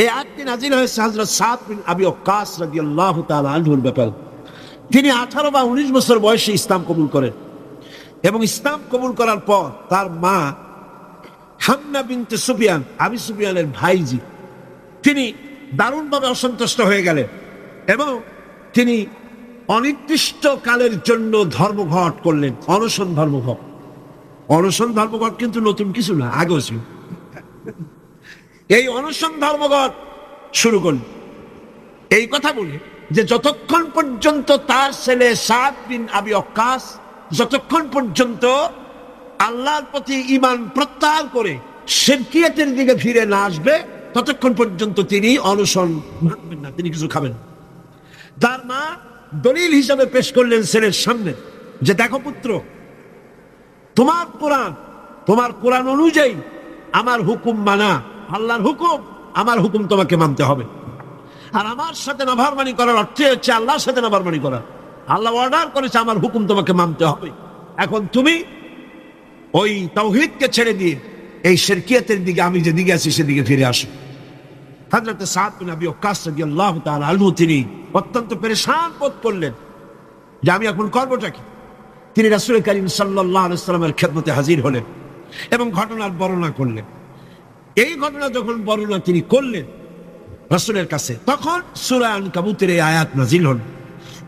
এই আয়াতটি নাযিল হয়েছে হযরত সাদ বিন আবি ওয়াক্কাস রাদিয়াল্লাহু তাআলা আনহুর ব্যাপারে। তিনি 18 বা 19 বছর বয়সে ইসলাম কবুল করেন এবং ইসলাম কবুল করার পর তার মা হামনা বিনতে সুফিয়ান, আবি সুফিয়ানের ভাইজি, তিনি দারুণভাবে অসন্তুষ্ট হয়ে গেলেন এবং তিনি অনির্দিষ্ট কালের জন্য ধর্মঘট করলেন, অনশন ধর্মঘট। অনশন ধর্মঘট কিন্তু নতুন কিছু না, আগেও ছিল। এই অনশন ধর্মঘট শুরু করলেন এই কথা বলে যে যতক্ষণ পর্যন্ত তার ছেলে সাদ বিন আবি ওয়াক্কাস যতক্ষণ পর্যন্ত আল্লাহর প্রতি ঈমান প্রত্যাহার করে শিরকিয়াতের দিকে ফিরে না আসবে ততক্ষণ পর্যন্ত তিনি অনশন ভাঙবেন না, তিনি কিছু খাবেন। তার মা দলিল হিসাবে পেশ করলেন ছেলের সামনে যে দেখো পুত্র, তোমার কোরআন অনুযায়ী আমার হুকুম মানা, আল্লাহর হুকুম, আমার হুকুম তোমাকে মানতে হবে। আর আমার সাথে নাফরমানি করার অর্থ হচ্ছে আল্লাহর সাথে নাফরমানি করা। আল্লাহ অর্ডার করেছে আমার হুকুম তোমাকে মানতে হবে। এখন তুমি ওই তাওহীদকে ছেড়ে দিয়ে এই শিরকিয়াতের দিকে, আমি যেদিকে আছি সেদিকে ফিরে আসো। হযরত সাদ বিন আবি ওয়াক্কাস রাদিয়াল্লাহু তাআলা আনহু তিনি অত্যন্ত পেরেশান বোধ করলেন যে আমি এখন করবোটা কি। তিনি রাসূল করিম সাল্লাল্লাহু আলাইহি ওয়াসাল্লামের খেদমতে হাজির হলেন এবং ঘটনার বর্ণনা করলেন। এই ঘটনা যখন বর্ণনা তিনি করলেন রাসূলের কাছে, তখন সূরা আনকাবুতের এই আয়াত নাযিল হল,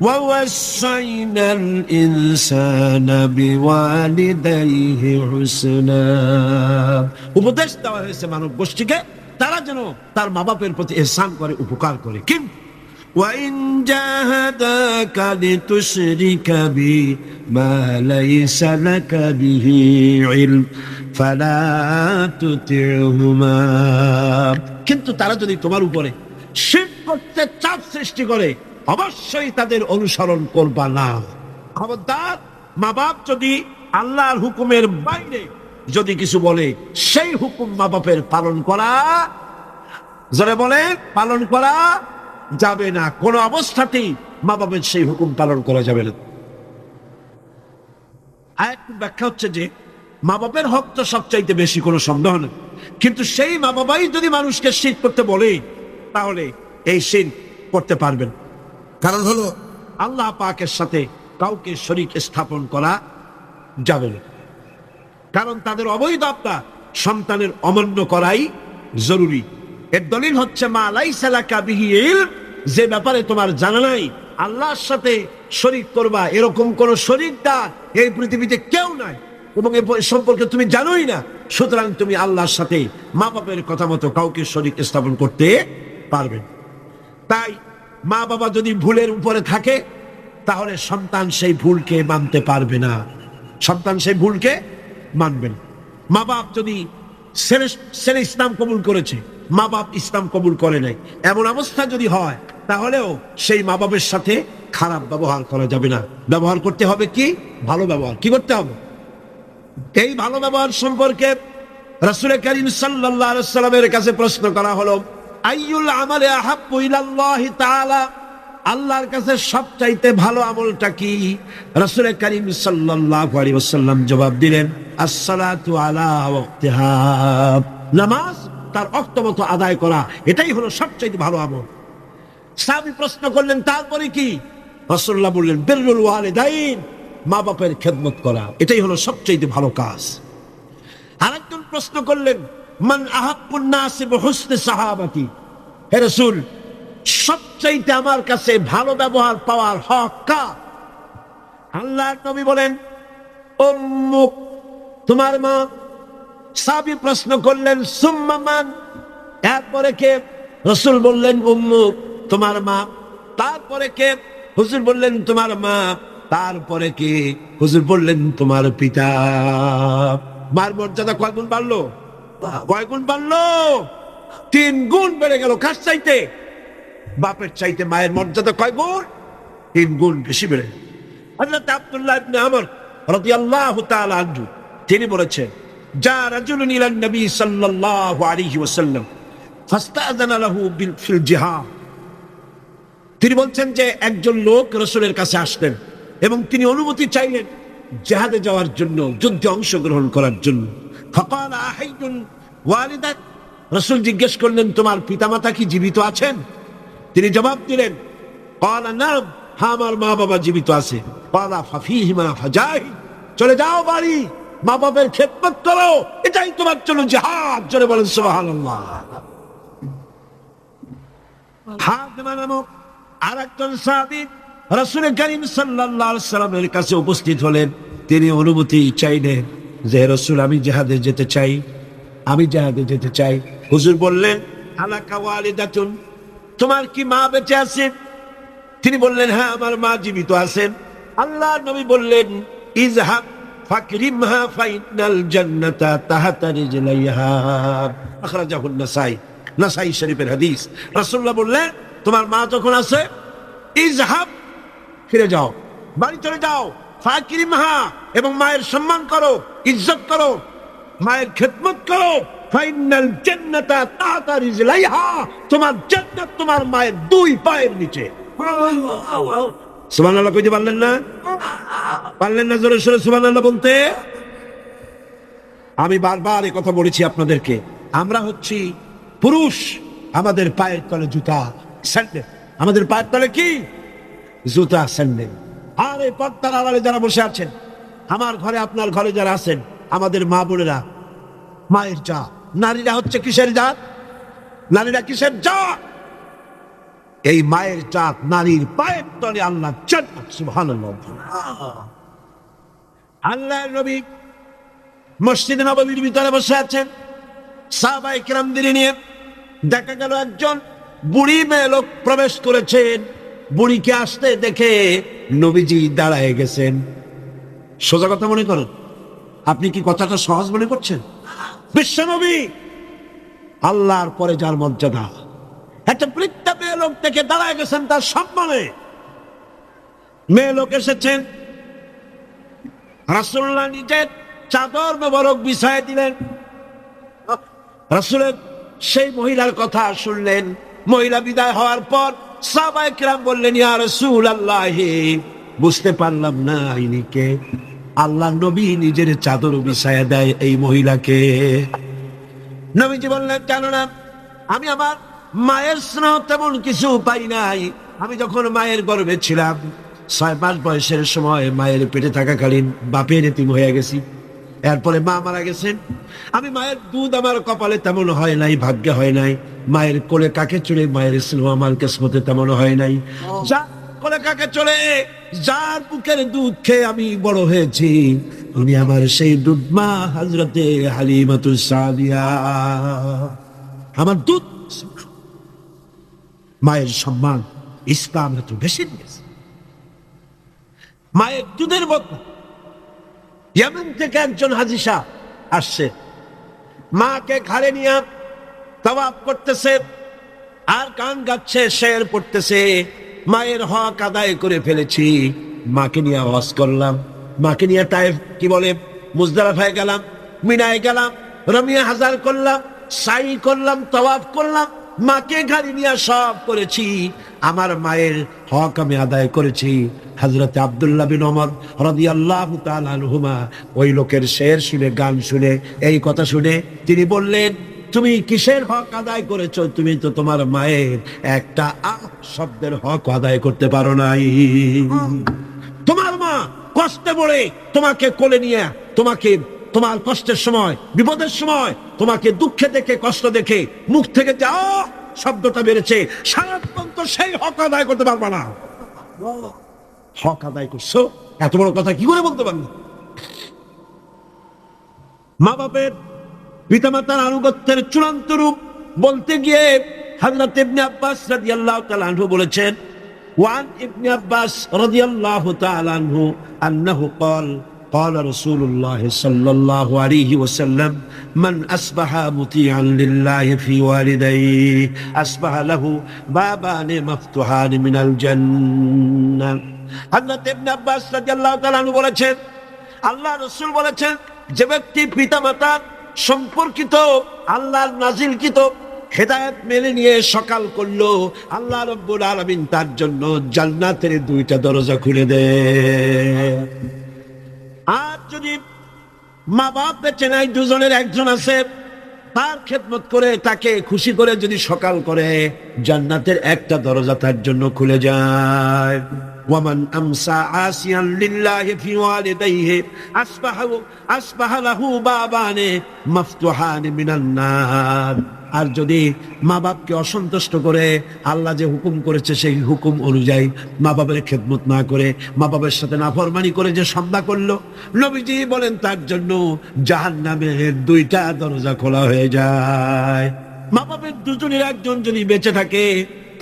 وَوَصَّيْنَا الْإِنسَانَ بِوَالِدَيْهِ حُسْنًا। উপদেশ দেওয়া হয়েছে মানব গোষ্ঠীকে তারা যেন তার মা বাপের প্রতি ইহসান করে, উপকার করে। কিন্তু وَإِنْ جَاهَدَاكَ لِتُشْرِكَ بِي مَا لَيْسَ لَكَ بِهِ عِلْمٌ فَلَا تُطِعْهُمَا। কিন্তু তারা যদি তোমার উপরে শিরক করতে চাপ সৃষ্টি করে অবশ্যই তাদের অনুসরণ করবা না। খবরদার, মা বাপ যদি আল্লাহর হুকুমের বাইরে যদি কিছু বলে সেই হুকুম মা বাপের পালন করা, জোরে বলে, পালন করা যাবে না। কোন অবস্থাতেই মা বাপের সেই হুকুম পালন করা যাবে না। আরেকটু ব্যাখ্যা হচ্ছে যে মা বাপের হক তো সবচাইতে বেশি, কোনো সন্দেহ নেই। কিন্তু সেই মা বাবাই যদি মানুষকে শিরক করতে বলে তাহলে এই শিরক করতে পারবেন। কারণ হলো আল্লাহ পাকের সাথে কাউকে শরীক স্থাপন করা যাবে না। কারণ তাদের অবৈধ আত্মা সন্তানের অমান্য করাই জরুরি। এর দলিল হচ্ছে মা লাইসা লাকা বিহি ইলম, যে ব্যাপারে তোমার জানা নাই, আল্লাহর সাথে শরীক করবা এরকম কোন শরীকদার এই পৃথিবীতে কেউ নাই এবং এ সম্পর্কে তুমি জানোই না। সুতরাং তুমি আল্লাহর সাথে মা বাপের কথা মতো কাউকে শরীক স্থাপন করতে পারবে। তাই মা বাবা যদি ভুলের উপরে থাকে তাহলে সন্তান সেই ভুলকে মানতে পারবে না, সন্তান সেই ভুলকে মানবে না। মা বাপ যদি ছেলে ইসলাম কবুল করেছে, মা বাপ ইসলাম কবুল করে নাই, এমন অবস্থা যদি হয় তাহলেও সেই মা বাপের সাথে খারাপ ব্যবহার করা যাবে না। ব্যবহার করতে হবে কি? ভালো ব্যবহার। কি করতে হবে? এই ভালো ব্যবহার সম্পর্কে রাসূল করিম সাল্লাল্লাহু আলাইহি ওয়াসাল্লামের কাছে প্রশ্ন করা হলো, আইয়ুল আমালি আহাব্বু ইলাল্লাহি তাআলা, আল্লাহর কাছে সবচাইতে ভালো আমলটা কি? রাসূল করিম সাল্লাল্লাহু আলাইহি ওয়াসাল্লাম জবাব দিলেন, আসসালাতু আলা ওয়াক্তিহা, নামাজ তার ওয়াক্ত মতো আদায় করা, এটাই হলো সবচাইতে ভালো আমল। সাহাবী প্রশ্ন করলেন, তারপরে কি? রাসূলুল্লাহ বললেন, বিররুল ওয়ালিদাইন, মা বাপের খেদমত করা, এটাই হলো সবচাইতে ভালো কাজ। আরেকজন প্রশ্ন করলেন, মান আহাব্বুন নাসি বিহুসনি সাহাবাতি, হে রাসূল, সবচাইতে আমার কাছে ভালো ব্যবহার পাওয়ার হক কার? আল্লাহর নবী বলেন, উম্মুক, তোমার মা। সাহাবী প্রশ্ন করলেন, সুম্মা মান, এরপরে কে? রাসূল বললেন, উম্মুক, তোমার মা। তারপরে কে? হুজুর বললেন, তোমার মা। তারপরে কে? হুজুর বললেন, তোমার পিতা। মার মর্যাদা কয় গুণ বাড়লো? কয় গুণ বাড়লো? 3 গুণ বেড়ে গেল। কার চাইতে? বাপের চাইতে মায়ের মর্যাদা কয় গুণ? 3 গুণ বেশি বেড়ে। হযরত আব্দুল্লাহ ইবনে আমর রাদিয়াল্লাহু তাআলা আনহু তিনি বলেছেন, যা রাজুলুন ইলা নবী সাল্লাল্লাহু আলাইহি ওয়াসাল্লাম ফাস্তাযানা লাহু ফিল জিহাদ। তিনি বলছেন যে একজন লোক রাসূলের কাছে আসলেন এবং তিনি অনুমতি চাইলেন জিহাদে যাওয়ার জন্য, যুদ্ধে অংশগ্রহণ করার জন্য। ফাকালা আহাইয়ুন ওয়ালিদাক, রাসূল জিজ্ঞেস করলেন, তোমার পিতামাতা কি জীবিত আছেন? তিনি জবাব দিলেন, ক্বালা নাম, হ্যাঁ আমার মা বাবা জীবিত আছে। ক্বালা ফাফিহিমা ফাজাহিদ, চলে যাও বাড়ি, মা বাবার খেদমত করো, এটাই তোমার জন্য জিহাদ। জোরে বলেন সুবহানাল্লাহ। হাতেমা নামক আরেকজন সাহাবী রাসূল করিম সাল্লাল্লাহু আলাইহি সাল্লামের কাছে উপস্থিত হলেন। তিনি অনুমতি চাইলেন যে রাসূল, আমি জিহাদে যেতে চাই, আমি জিহাদে যেতে চাই। হুজুর বললেন, আলাকা ওয়ালিদাতুন, তোমার কি মা বেঁচে আছেন? তিনি বললেন, হ্যাঁ আমার মা জীবিত আছেন। আল্লাহর নবী বললেন, ইযহাব ফাকরিমহা ফাইনাল জান্নাতা তাহতা রিজলাইহা, আখরাজাহুন নাসাই, নাসাই শরীফের হাদিস। রাসূলুল্লাহ বললেন, তোমার মা যখন আছে, ইযহাব, ফিরে যাও, বাড়ি চলে যাও, ফাকরিমহা, এবং মায়ের সম্মান করো, ইজ্জত করো, মায়ের খেদমত করো, ফাইনাল জান্নাতা তাহতা রিজলাইহা, তোমার জান্নাত তোমার মায়ের দুই পায়ের নিচে। সুবহানাল্লাহ কইতে পারলেন না? পারলেন না জোরে সোরে সুবহানাল্লাহ বলতে? আমি বারবার এই কথা বলেছি আপনাদেরকে, আমরা হচ্ছি পুরুষ, আমাদের পায়ের তলে জুতা, স্যান্ডেল। আমাদের পায়ের তলে কি? জুতা, স্যান্ডেল। আর এই পর্দার আড়ালে যারা বসে আছেন, আমার ঘরে আপনার ঘরে যারা আছেন, আমাদের মা বোনেরা মায়ের জাত। নারীরা হচ্ছে কিসের জাত? নারীরা কিসের জাত? এই মায়ের জাত নারীর পায়ের তলে আল্লাহ জান্নাত। সুবহানাল্লাহ। আল্লাহর নবী মসজিদে নববীর ভিতরে বসে আছেন, সাহাবায়ে কিরামদের নিয়ে। দেখা গেল একজন বুড়ি মেয়ে লোক প্রবেশ করেছেন। বুড়িকে আসতে দেখে নবীজি দাঁড়ায় গেছেন। সোজা কথা মনে করুন, আপনি কি কথাটা সহজ মনে করছেন? বিশ্বনবী, আল্লাহর পরে যার মর্যাদা, একটা বৃদ্ধা মেয়ে লোক থেকে দাঁড়ায় গেছেন তার সম্মানে। মেয়ে লোক এসেছেন, রাসূলুল্লাহ নিজের চাদর মোবারক বিছায় দিলেন। রাসূলের সেই মহিলার কথা শুনলেন। মহিলা বিদায় হওয়ার পর সাহাবায়ে কিরাম বললেন, ইয়া রাসূলুল্লাহ, বুঝতে পারলাম না ইনি কে। আল্লাহ নবী নিজের চাদর বিছায় দেয় এই মহিলাকে। নবীজি বললেন, জানো না, আমি আমার মায়ের স্নেহ তেমন কিছু পাই নাই। আমি যখন মায়ের গর্ভে ছিলাম, 6 মাস বয়সের সময় মায়ের পেটে থাকাকালীন বাপের এতিম হয়ে গেছি। এরপরে মা মারা গেছেন। আমি মায়ের দুধ আমার কপালে তেমন হয় নাই, ভাগ্যে হয় নাই। মায়ের কোলে কাকে চলে মায়ের স্নেহ আমার কিসমতে তেমন হয় নাই। যা কোলে কাকে চলে, যার বুকের দুধ খেয়ে আমি বড় হয়েছি, উনি আমার সেই দুধ মা হযরতে হালিমাতুস সাদিয়া। আমার দুধ, মায়ের সম্মান ইসলাম এত বেশি দিয়েছে। মায়ের দুধের বদলা ইয়েমেন থেকে একজন হাজী সাহেব আসছে, মাকে ঘাড়ে নিয়ে তাওয়াফ করতেছে আর গান গাচ্ছে, শের পড়তেছে। মায়ের হক আদায় করে ফেলেছি, মাকে নিয়ে হজ করলাম, মাকে নিয়ে তায়েফ কি বলে মুজদালিফায় গেলাম, মিনায় গেলাম, রমিয়া হাজার করলাম, সাই করলাম, তাওয়াফ করলাম, মাকে গাড়ি নিয়ে সব করেছি। আমার মায়ের হক আমি আদায় করেছি। হযরত আব্দুল্লাহ বিন ওমর রাদিয়াল্লাহু তাআলা আনহুমা ওই লোকের শের শুনে, গান শুনে, এই কথা শুনে তিনি বললেন, তুমি কিসের হক আদায় করেছো? তুমি তো তোমার মায়ের একটা শব্দের হক আদায় করতে পারো নাই। তোমার মা কষ্টে পড়ে তোমাকে কোলে নিয়ে, তোমাকে তোমার কষ্টের সময়, বিপদের সময়, তোমাকে দুঃখে দেখে, কষ্ট দেখে মুখ থেকে যা শব্দটা বেড়েছে, সারাক্ষণ তো সেই হক আদায় করতে পারবা না। হক আদায় করছো, এত বড় কথা কি করে বলতে পারবে? মা বাপের, পিতামাতার আনুগত্যের চূড়ান্ত রূপ বলতে গিয়ে হযরত ইবনে আব্বাস রাদিয়াল্লাহু তাআলা আনহু বলেছেন, ওয়ান ইবনে আব্বাস রাদিয়াল্লাহু তাআলা আনহু আন্নাহু ক্বাল قال رسول الله صلى الله عليه وسلم من أصبح مطيعا لله في والديه أصبح له بابان مفتوحان من الجنة। হযরত ইবনে আব্বাস রাদিয়াল্লাহু তাআলা আনহু বলেছেন, আল্লাহ রাসূল বলেছেন, যে ব্যক্তি পিতামাতা সম্পর্কিত আল্লাহর নাজিলকৃত হেদায়েত মেনে নিয়ে সকাল করলো, আল্লাহ রাব্বুল আলামিন তার জন্য জান্নাতের 2টা দরজা খুলে দেয়। আর যদি মা বাপ বেঁচে নাই, দুজনের একজন আছে, তার খেদমত করে তাকে খুশি করে যদি সকাল করে, জান্নাতের একটা দরজা তার জন্য খুলে যায়। ওয়ামান আমসা আসিয়ান লিল্লাহি ফি ওয়ালিদাইহি আসবাহা লাহু বাবানে মাফতুহান মিনান নার। আর যদি মা বাপকে অসন্তুষ্ট করে আল্লাহ যে হুকুম করেছে সেই হুকুম অনুযায়ী মা বাবার খেদমত না করে, মা বাবার সাথে নাফরমানি করে যে সন্ধ্যা করলো, নবীজি বলেন তার জন্য জাহান্নামের দুইটা দরজা খোলা হয়ে যায়। মা বাবার দুজনের একজন যদি বেঁচে থাকে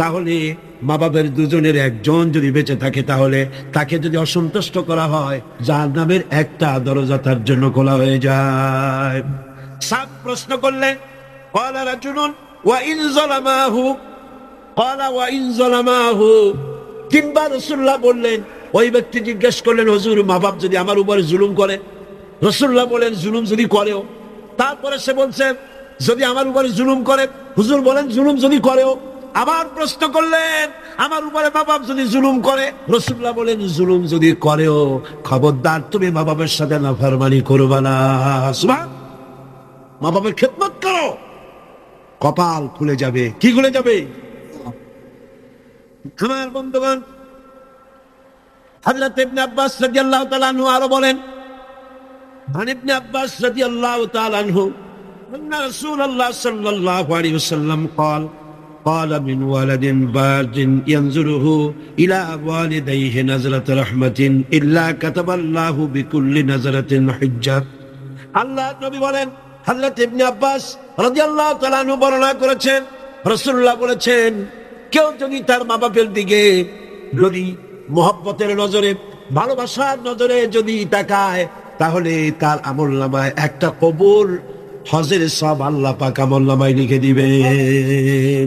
তাহলে, মা বাবার দুজনের একজন যদি বেঁচে থাকে তাহলে তাকে যদি অসন্তুষ্ট করা হয়, জাহান্নামের একটা দরজা তার জন্য খোলা হয়ে যায়। সাত প্রশ্ন করলেন, قال رجل وإن ظلماه قال وإن ظلماه। তিনবার রাসূলুল্লাহ বললেন, ওই ব্যক্তি জিজ্ঞেস করলেন, হুজুর মা বাপ যদি আমার উপরে জুলুম করে? রাসূলুল্লাহ বলেন, জুলুম যদি করেও। তারপরে সে বলছে, যদি আমার উপরে জুলুম করে? হুজুর বলেন, জুলুম যদি করেও। আবার প্রশ্ন করলেন, আমার উপরে মা বাপ যদি জুলুম করে? রাসূলুল্লাহ বলেন, জুলুম যদি করেও খবরদার তুমি মা বাবার সাথে নাফরমানি করবে না। সুবহান। মা বাবার খেদমত করো, কপাল খুলে যাবে। কি খুলে যাবে? আমার বন্ধুগণ, হযরত ইবনে আব্বাস রাদিয়াল্লাহু তাআলা আনহু আরো বলেন, আন ইবনে আব্বাস রাদিয়াল্লাহু তাআলা আনহু আন্না রাসূলুল্লাহ সাল্লাল্লাহু আলাইহি ওয়াসাল্লাম قال قال من ولد بارد ينظره الى والديه نظرة رحمة الا كتب الله بكل نظرة حجة। আল্লাহ নবী বলেন, হযরত ইবনে আব্বাস রাদিয়াল্লাহু তাআলা আনহু বর্ণনা করেছেন, রাসূলুল্লাহ বলেছেন, কেউ যদি তার মা বাপের দিকে যদি মহব্বতের নজরে, ভালোবাসার নজরে যদি তাকায়, তাহলে তার আমলনামায় একটা কবুল হজের সব আল্লাহ পাক আমলনামায় লিখে দিবেন।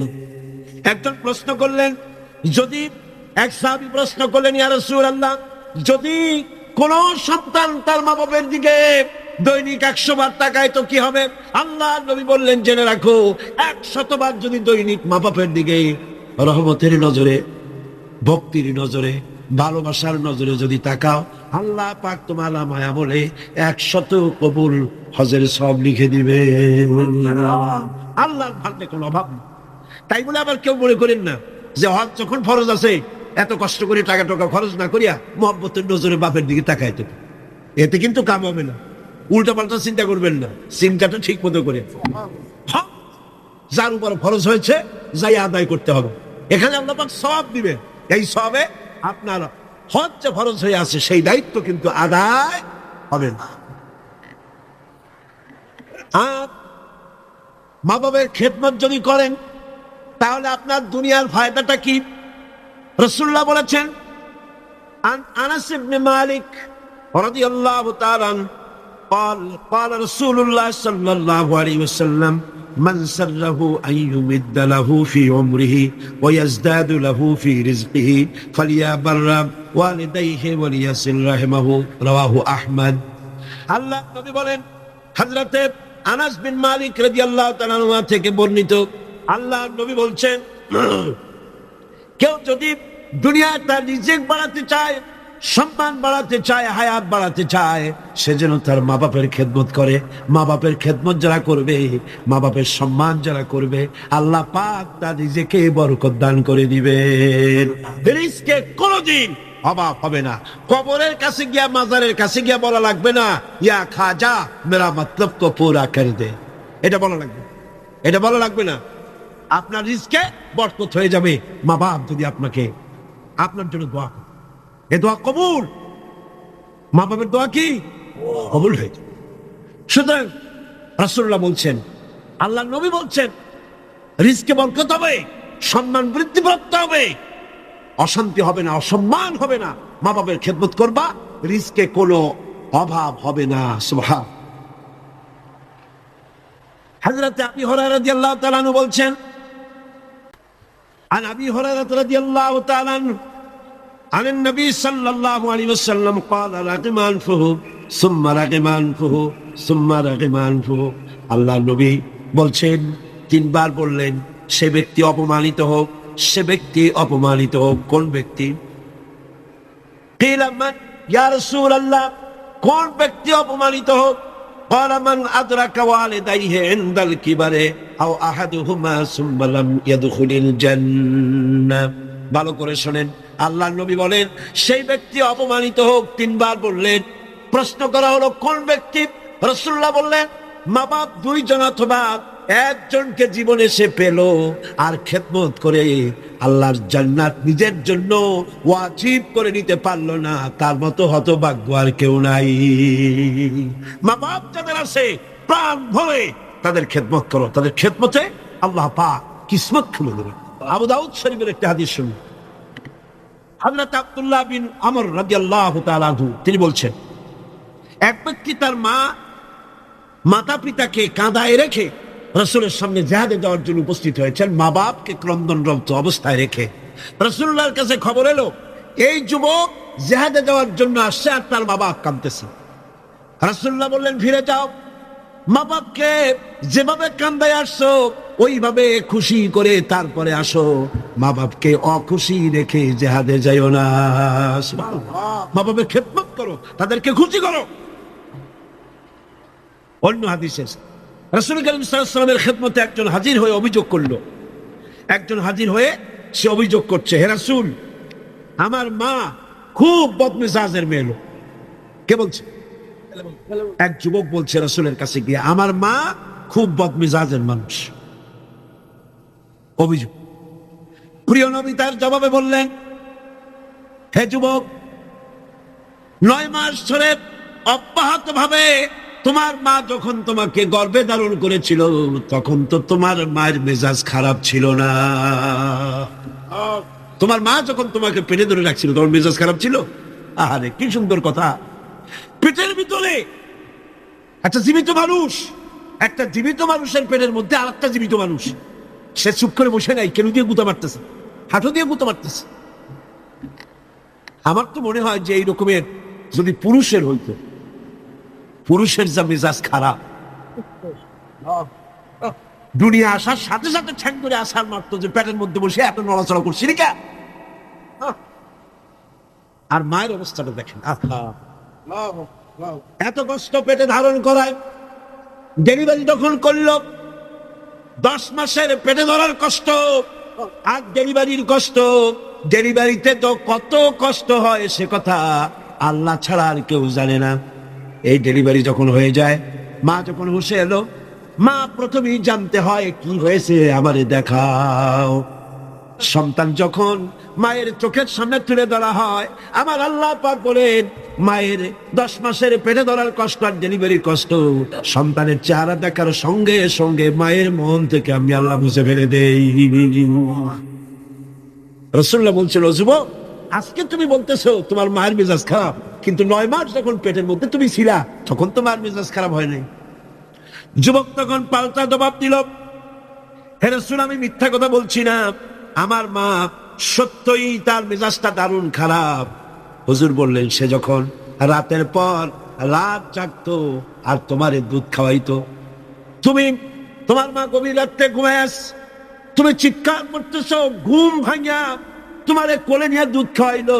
একজন প্রশ্ন করলেন, যদি এক সাহাবী প্রশ্ন করলেন, ইয়া রাসূলুল্লাহ, যদি কোন সন্তান তার মা বাপের দিকে দৈনিক 100 বার তাকায় তো কি হবে? আল্লাহ নবী বললেন, জেনে রাখো, 100 বার যদি দৈনিক মা বাপের দিকে রহমতের নজরে, ভক্তির নজরে, ভালোবাসার নজরে যদি তাকাও, আল্লাহ পাক তোমার আমলে 100 কবুল হজের সব লিখে দিবে। আল্লাহর ভাগ্যে কোনো অভাব নেই। তাই বলে আবার কেউ মনে করেন না যে হজ যখন ফরজ আছে এত কষ্ট করে টাকা খরচ না করিয়া মহব্বতের নজরে বাপের দিকে তাকাইতে, এতে কিন্তু কাম হবে না। উল্টা পাল্টা চিন্তা করবেন না, চিন্তাটা ঠিক মতো করে যার উপর ফরজ হয়েছে যাই আদায় করতে হবে। এখানে আল্লাহ পাক সওয়াব দিবেন, এই সওয়াবে আপনার হজ যে ফরজ হয়ে আছে সেই দায়িত্ব কিন্তু আদায় হবে না। আর মা বাবার খেদমত যদি করেন তাহলে আপনার দুনিয়ার ফায়দাটা কি? রাসূলুল্লাহ বলেছেন, আনাস ইবনে মালিক রাদিয়াল্লাহু তাআলা قال قال رسول الله صلى الله عليه وسلم من سره أن يمد له في عمره ويزداد له في رزقه فليبر والديه وليصل رحمه رواه أحمد। আল্লাহ নবী বলেন, হযরত আনাস বিন মালিক রাদিয়াল্লাহু তাআলা আনহু থেকে বর্ণিত, আল্লাহ নবী বলছেন, কেউ যদি দুনিয়ায় তার রিজিক বাড়াতে চায়, সম্মান বাড়াতে চায়, হায়াত বাড়াতে চায়, সে যেন তার মা বাপের খেদমত করে। মা বাপের খেদমত যারা করবে, মা বাপের সম্মান যারা করবে, আল্লাহ পাক তার রিজিকে বরকত দান করে দিবেন। রিজকে কোনোদিন অভাব হবে না। কবরের কাছে গিয়া, মাজারের কাছে গিয়া বলা লাগবে না, ইয়া খাজা মেরা মতলব কো পুরা কর দে, এটা বলা লাগবে, এটা বলা লাগবে না। আপনার রিজকে বরকত হয়ে যাবে মা বাপ যদি আপনাকে, আপনার জন্য দোয়া করে। এ দোয়া কবুল, মা বাবার দোয়া কি কবুল হয়ে যাবে। সুতরাং রাসূলুল্লাহ বলছেন, আল্লাহ নবী বলছেন, রিজকে বরকত হবে, সম্মান বৃদ্ধি প্রাপ্ত হবে, অশান্তি হবে না, অসম্মান হবে না। মা বাবার খেদমত করবা, রিজকে কোনো অভাব হবে না। সুবহান। হযরত আবী হুরায়রা রাদিয়াল্লাহু তাআলা আনহু বলছেন, আন আবী হুরায়রা রাদিয়াল্লাহু তাআলা আনহু عن النبي صلى الله عليه وسلم قال رغم أنفه ثم رغم أنفه ثم رغم أنفه। আল্লাহ নবী বলছেন, তিনবার বললেন, সে ব্যক্তি অপমানিত হোক, সে ব্যক্তি অপমানিত হোক। কোন ব্যক্তি? قيل من يا رسول الله, কোন ব্যক্তি অপমানিত হোক? قال من أدرك والديه عند الكبر أو أحدهما ثم لم يدخل الجنة। ভালো করে শোনেন, আল্লাহর নবী বলেন সেই ব্যক্তি অপমানিত হোক। তিনবার বললেন। প্রশ্ন করা হলো কোন ব্যক্তি? রাসূলুল্লাহ বললেন মা বাপ দুইজন অথবা একজনকে জীবনে সে পেল আর খেদমত করে আল্লাহর জান্নাত নিজের জন্য ওয়াজিব করে নিতে পারলো না, তার মতো হতভাগ্য আর কেউ নাই। মা বাপ যাদের আছে প্রাণ ভরে তাদের খেদমত করো, তাদের খেদমতে আল্লাহ পাক কিসমত খুলে দেবে। আবু দাউদ শরীফের একটা হাদিস শুনুন। হযরত আব্দুল্লাহ বিন আমর রাদিয়াল্লাহু তাআলা আনহু তিনি বলছেন, এক ব্যক্তি তার মাতা পিতাকে কাঁদায় রেখে রাসূলের সামনে জিহাদে যাওয়ার জন্য উপস্থিত হয়েছেন, মা বাপকে ক্রন্দনরত অবস্থায় রেখে। রাসূলুল্লাহর কাছে খবর এলো এই যুবক জিহাদে যাওয়ার জন্য আসছে আর তার মা বাপ কাঁদতেছে। রাসূলুল্লাহ বললেন ফিরে যাও, মা বাপকে যেভাবে কান্দায় আসছো ওইভাবে খুশি করে তারপরে আসো, মা বাপকে অখুশি রেখে জিহাদে যাইও না। মা বাপের খেদমত করো, তাদেরকে খুশি করো। অন্য হাদিসে রাসূল কারীম সাল্লাল্লাহু আলাইহি ওয়াসাল্লামের খেদমতে একজন হাজির হয়ে অভিযোগ করলো। একজন হাজির হয়ে সে অভিযোগ করছে, হে রাসূল আমার মা খুব বদমেজাজের মেয়ে লোক। কে বলছে? এক যুবক বলছে রাসূলের কাছে গিয়ে আমার মা খুব বদমেজাজের মানুষ। অভিযোগ। প্রিয় নবী তার জবাবে বললেন, হে যুবক 9 মাস ধরে অব্যাহত ভাবে তোমার মা যখন তোমাকে গর্ভে ধারণ করেছিল তখন তো তোমার মায়ের মেজাজ খারাপ ছিল না। তোমার মা যখন তোমাকে পেটে ধরে রাখছিল তোমার মেজাজ খারাপ ছিল? আরে কি সুন্দর কথা। পেটের ভিতরে একটা জীবিত মানুষ, একটা জীবিত মানুষের পেটের মধ্যে আর একটা জীবিত মানুষ, সে চুপ করে বসে নাই, কেন দিয়ে গুঁতা মারতেছে, হাঁটু দিয়ে গুঁতা মারতেছে। আমার তো মনে হয় যে এই রকমের যদি পুরুষের হইতো, পুরুষের যা মেজাজ খারাপ, দুনিয়া আসার সাথে সাথে ঠ্যাং করে আসার মারতো যে পেটের মধ্যে বসে এত নড়াচড়া করছি কে। আর মায়ের অবস্থাটা দেখেন, এত কষ্ট পেটে ধারণ করায়। ডেলিভারি যখন করলো 10 মাসের পেটে ধরার কষ্ট আর ডেলিভারির কষ্ট, ডেলিভারিতে তো কত কষ্ট হয় সে কথা আল্লাহ ছাড়া আর কেউ জানে না। এই ডেলিভারি যখন হয়ে যায়, মা যখন হুঁশে এলো, মা প্রথমেই জানতে হয় কি হয়েছে আমারে দেখাও। সন্তান যখন মায়ের চোখের সামনে তুলে ধরা হয়, আমার আল্লাহ পাক বলেন মায়ের 10 মাসের পেটে ধরার কষ্ট আর ডেলিভারির কষ্ট সন্তানের চেহারা দেখার সঙ্গে সঙ্গে মায়ের মন থেকে আমি আল্লাহ মুছে ফেলে দেই। রাসূলুল্লাহ বলছিল, যুবক আজকে তুমি বলতেছো তোমার মায়ের মেজাজ খারাপ, কিন্তু 9 মাস যখন পেটের মধ্যে তুমি ছিলা তখন তোমার মেজাজ খারাপ হয় নাই। যুবক তখন পাল্টা জবাব দিল, হে রাসূল আমি মিথ্যা কথা বলছি না, আমার মা সত্যই তার মেজাজটা দারুণ খারাপ। হুজুর বললেন সে যখন রাতের পর রাত জাগতো আর তোমারে দুধ খাওয়াইতো, তোমার মা গভীর রাতে ঘুমায়াস, তুমি চিৎকার করতেছ, ঘুম ভাঙা তোমারে কোলে নিয়ে দুধ খাওয়াইলো,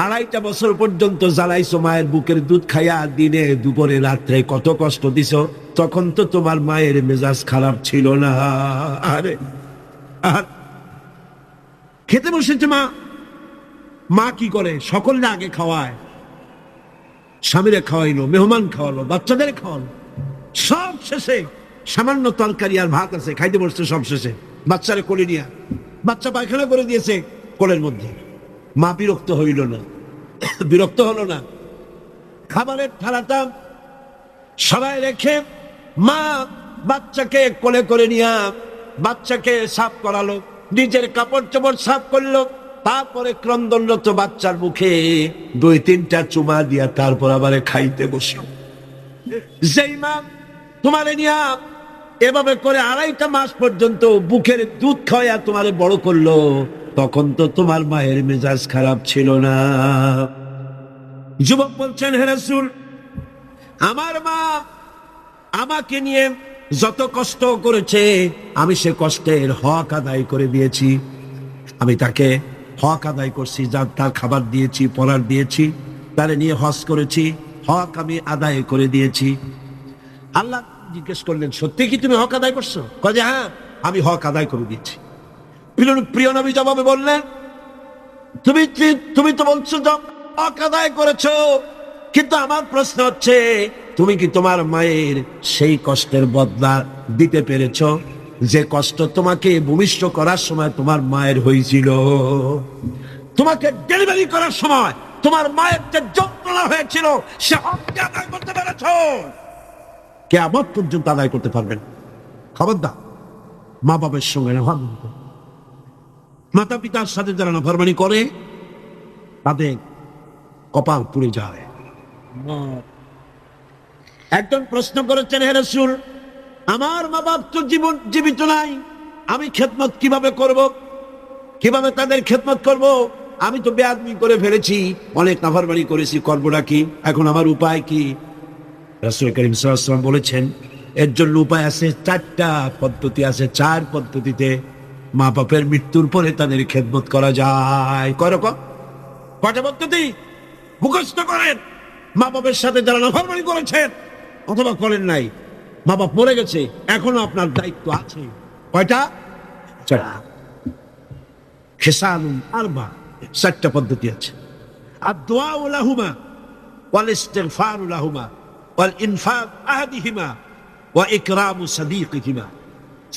2.5টা বছর পর্যন্ত জ্বালাইছো মায়ের বুকের দুধ খাইয়া, দিনে দুপুরে রাত্রে কত কষ্ট দিছ, তখন তো তোমার মায়ের মেজাজ খারাপ ছিল না। আরে আর খেতে বসেছে মা কি করে? সকলকে আগে খাওয়ায়, স্বামীরে খাওয়াইলো, মেহমান খাওয়ালো, বাচ্চাদের খাওয়ালো, সব শেষে সামান্য তরকারি আর ভাত আছে, খাইতে বসছে সব শেষে, বাচ্চারে কোলে নিয়ে, বাচ্চা পায়খানা করে দিয়েছে কোলের মধ্যে। মা বিরক্ত হইল না, বিরক্ত হলো না। খাবারের থালাটা সবাই রেখে মা বাচ্চাকে কোলে করে নিয়ে বাচ্চাকে সাফ করালো, নিজের কাপড় চোপড় সাফ করলো, তারপরে ক্রন্দনরত বাচ্চার মুখে 2-3টা চুমা দিয়া তারপর আবার খাইতে বসলো। যেই মা তোমারে নিয়া এভাবে করে 2.5টা মাস পর্যন্ত বুকের দুধ খাওয়া তোমারে বড় করলো, তখন তো তোমার মায়ের মেজাজ খারাপ ছিল না। যুবক বলছেন, হে রাসূল আমার মা আমাকে নিয়ে যত কষ্ট করেছে আমি সে কষ্টের হক আদায় করে দিয়েছি, আমি তাকে হক আদায় করছি, তার খাবার দিয়েছি, পরার দিয়েছি, তারে নিয়ে হজ করেছি, হক আমি আদায় করে দিয়েছি। আল্লাহ জিজ্ঞেস করলেন, সত্যি কি তুমি হক আদায় করছো? কয়ে হ্যাঁ, আমি হক আদায় করে দিচ্ছি। প্রিয় নবী জবাবে বললেন, তুমি তো বলছো হক আদায় করেছো, কিন্তু আমার প্রশ্ন হচ্ছে, তুমি কি তোমার মায়ের সেই কষ্টের বদলা দিতে পেরেছো যে কষ্ট তোমাকে ভূমিষ্ঠ করার সময় তোমার মায়ের হয়েছিল? তোমাকে ডেলিভারি করার সময় তোমার মায়ের যে যন্ত্রণা হয়েছিল, সে হক আদায় করতে পেরেছো? কিয়ামত পর্যন্ত আদায় করতে পারবেন। খবরদার মা বাবার সঙ্গে নাফরমানি করো। মাতা পিতার সাথে যারা নাফরমানি করে তাদের কপাল পুড়ে যায়। একজন প্রশ্ন করেছেন, হে রাসূল, আমার মা বাপ তো জীবিত নাই, আমি খেদমত কিভাবে করব? কিভাবে তাদের খেদমত করব? আমি তো বেয়াদবি করে ফেলেছি, অনেক নাফরমানি করেছি, করবোটা কি? এখন আমার উপায় কি? রাসূল করিম সাল্লাল্লাহু আলাইহি ওয়াসাল্লাম বলেছেন, এর জন্য উপায় আছে, 4টা পদ্ধতি আছে। 4 পদ্ধতিতে মা বাপের মৃত্যুর পরে তাদের খেদমত করা যায়। কয় রকম? কয়টা পদ্ধতি? মুখস্থ করেন। মা বাপের সাথে যারা নাফরমানি করেছেন অথবা করেন নাই, মা বাপ মরে গেছে, এখনো আপনার দায়িত্ব আছে। কয়টা? 4টা। খিসালুন আরবা, 4টা পদ্ধতি আছে। আদ-দুআ লাহুমা ওয়াল ইস্তিগফারু লাহুমা ওয়াল ইনফাক আহাদিহিমা ওয়া ইকরামু সাদিকিহিমা।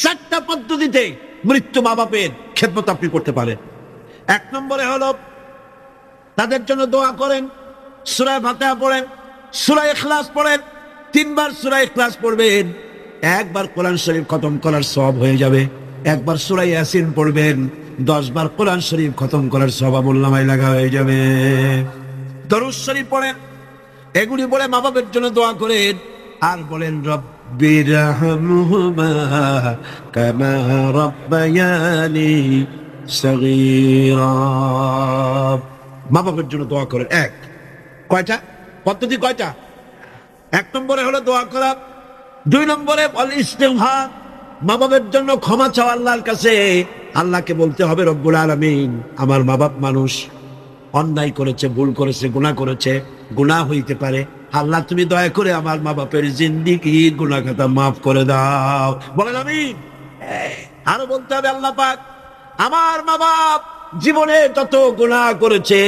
4টা পদ্ধতিতে মৃত্যু মা বাপের খেদমত আপনি করতে পারেন। 1 নম্বরে হলো তাদের জন্য দোয়া করেন, সূরা ফাতিহা পড়েন, সূরা ইখলাস পড়েন। 3 বার সূরা ইখলাস পড়বেন, 1 বার কোরআন শরীফ খতম করার সওয়াব হয়ে যাবে। 1 বার সূরা ইয়াসিন পড়বেন, 10 বার কোরআন শরীফ খতম করার সওয়াব আমলনামায় লাগা হয়ে যাবে। দরুদ শরীফ পড়েন, এগুলি বলে মা বাবার জন্য দোয়া করেন, আর বলেন রব্বিরহামহুমা কামা রাব্বায়ানি সগীরা। মা বাবার জন্য দোয়া করেন। 1 কয়টা পদ্ধতি? কয়টা? 1 নম্বরে হলো দোয়া করা। 2 নম্বরে ওয়াল ইস্তিগফার, মা বাবার জন্য ক্ষমা চাওয়া আল্লাহর কাছে। আল্লাহকে বলতে হবে, রব্বুল আলামিন, আমার মা বাপ মানুষ, অন্যায় করেছে, ভুল করেছে, গুনাহ করেছে, গুনাহ হইতে পারে, আল্লাহ তুমি দয়া করে আমার মা বাপের জিন্দেগির গুনাহ খাতা মাফ করে দাও। বলেন আমিন। আরো বলতে হবে, আল্লাহ পাক, আমার মা বাপ জীবনে যত গুনাহ করেছে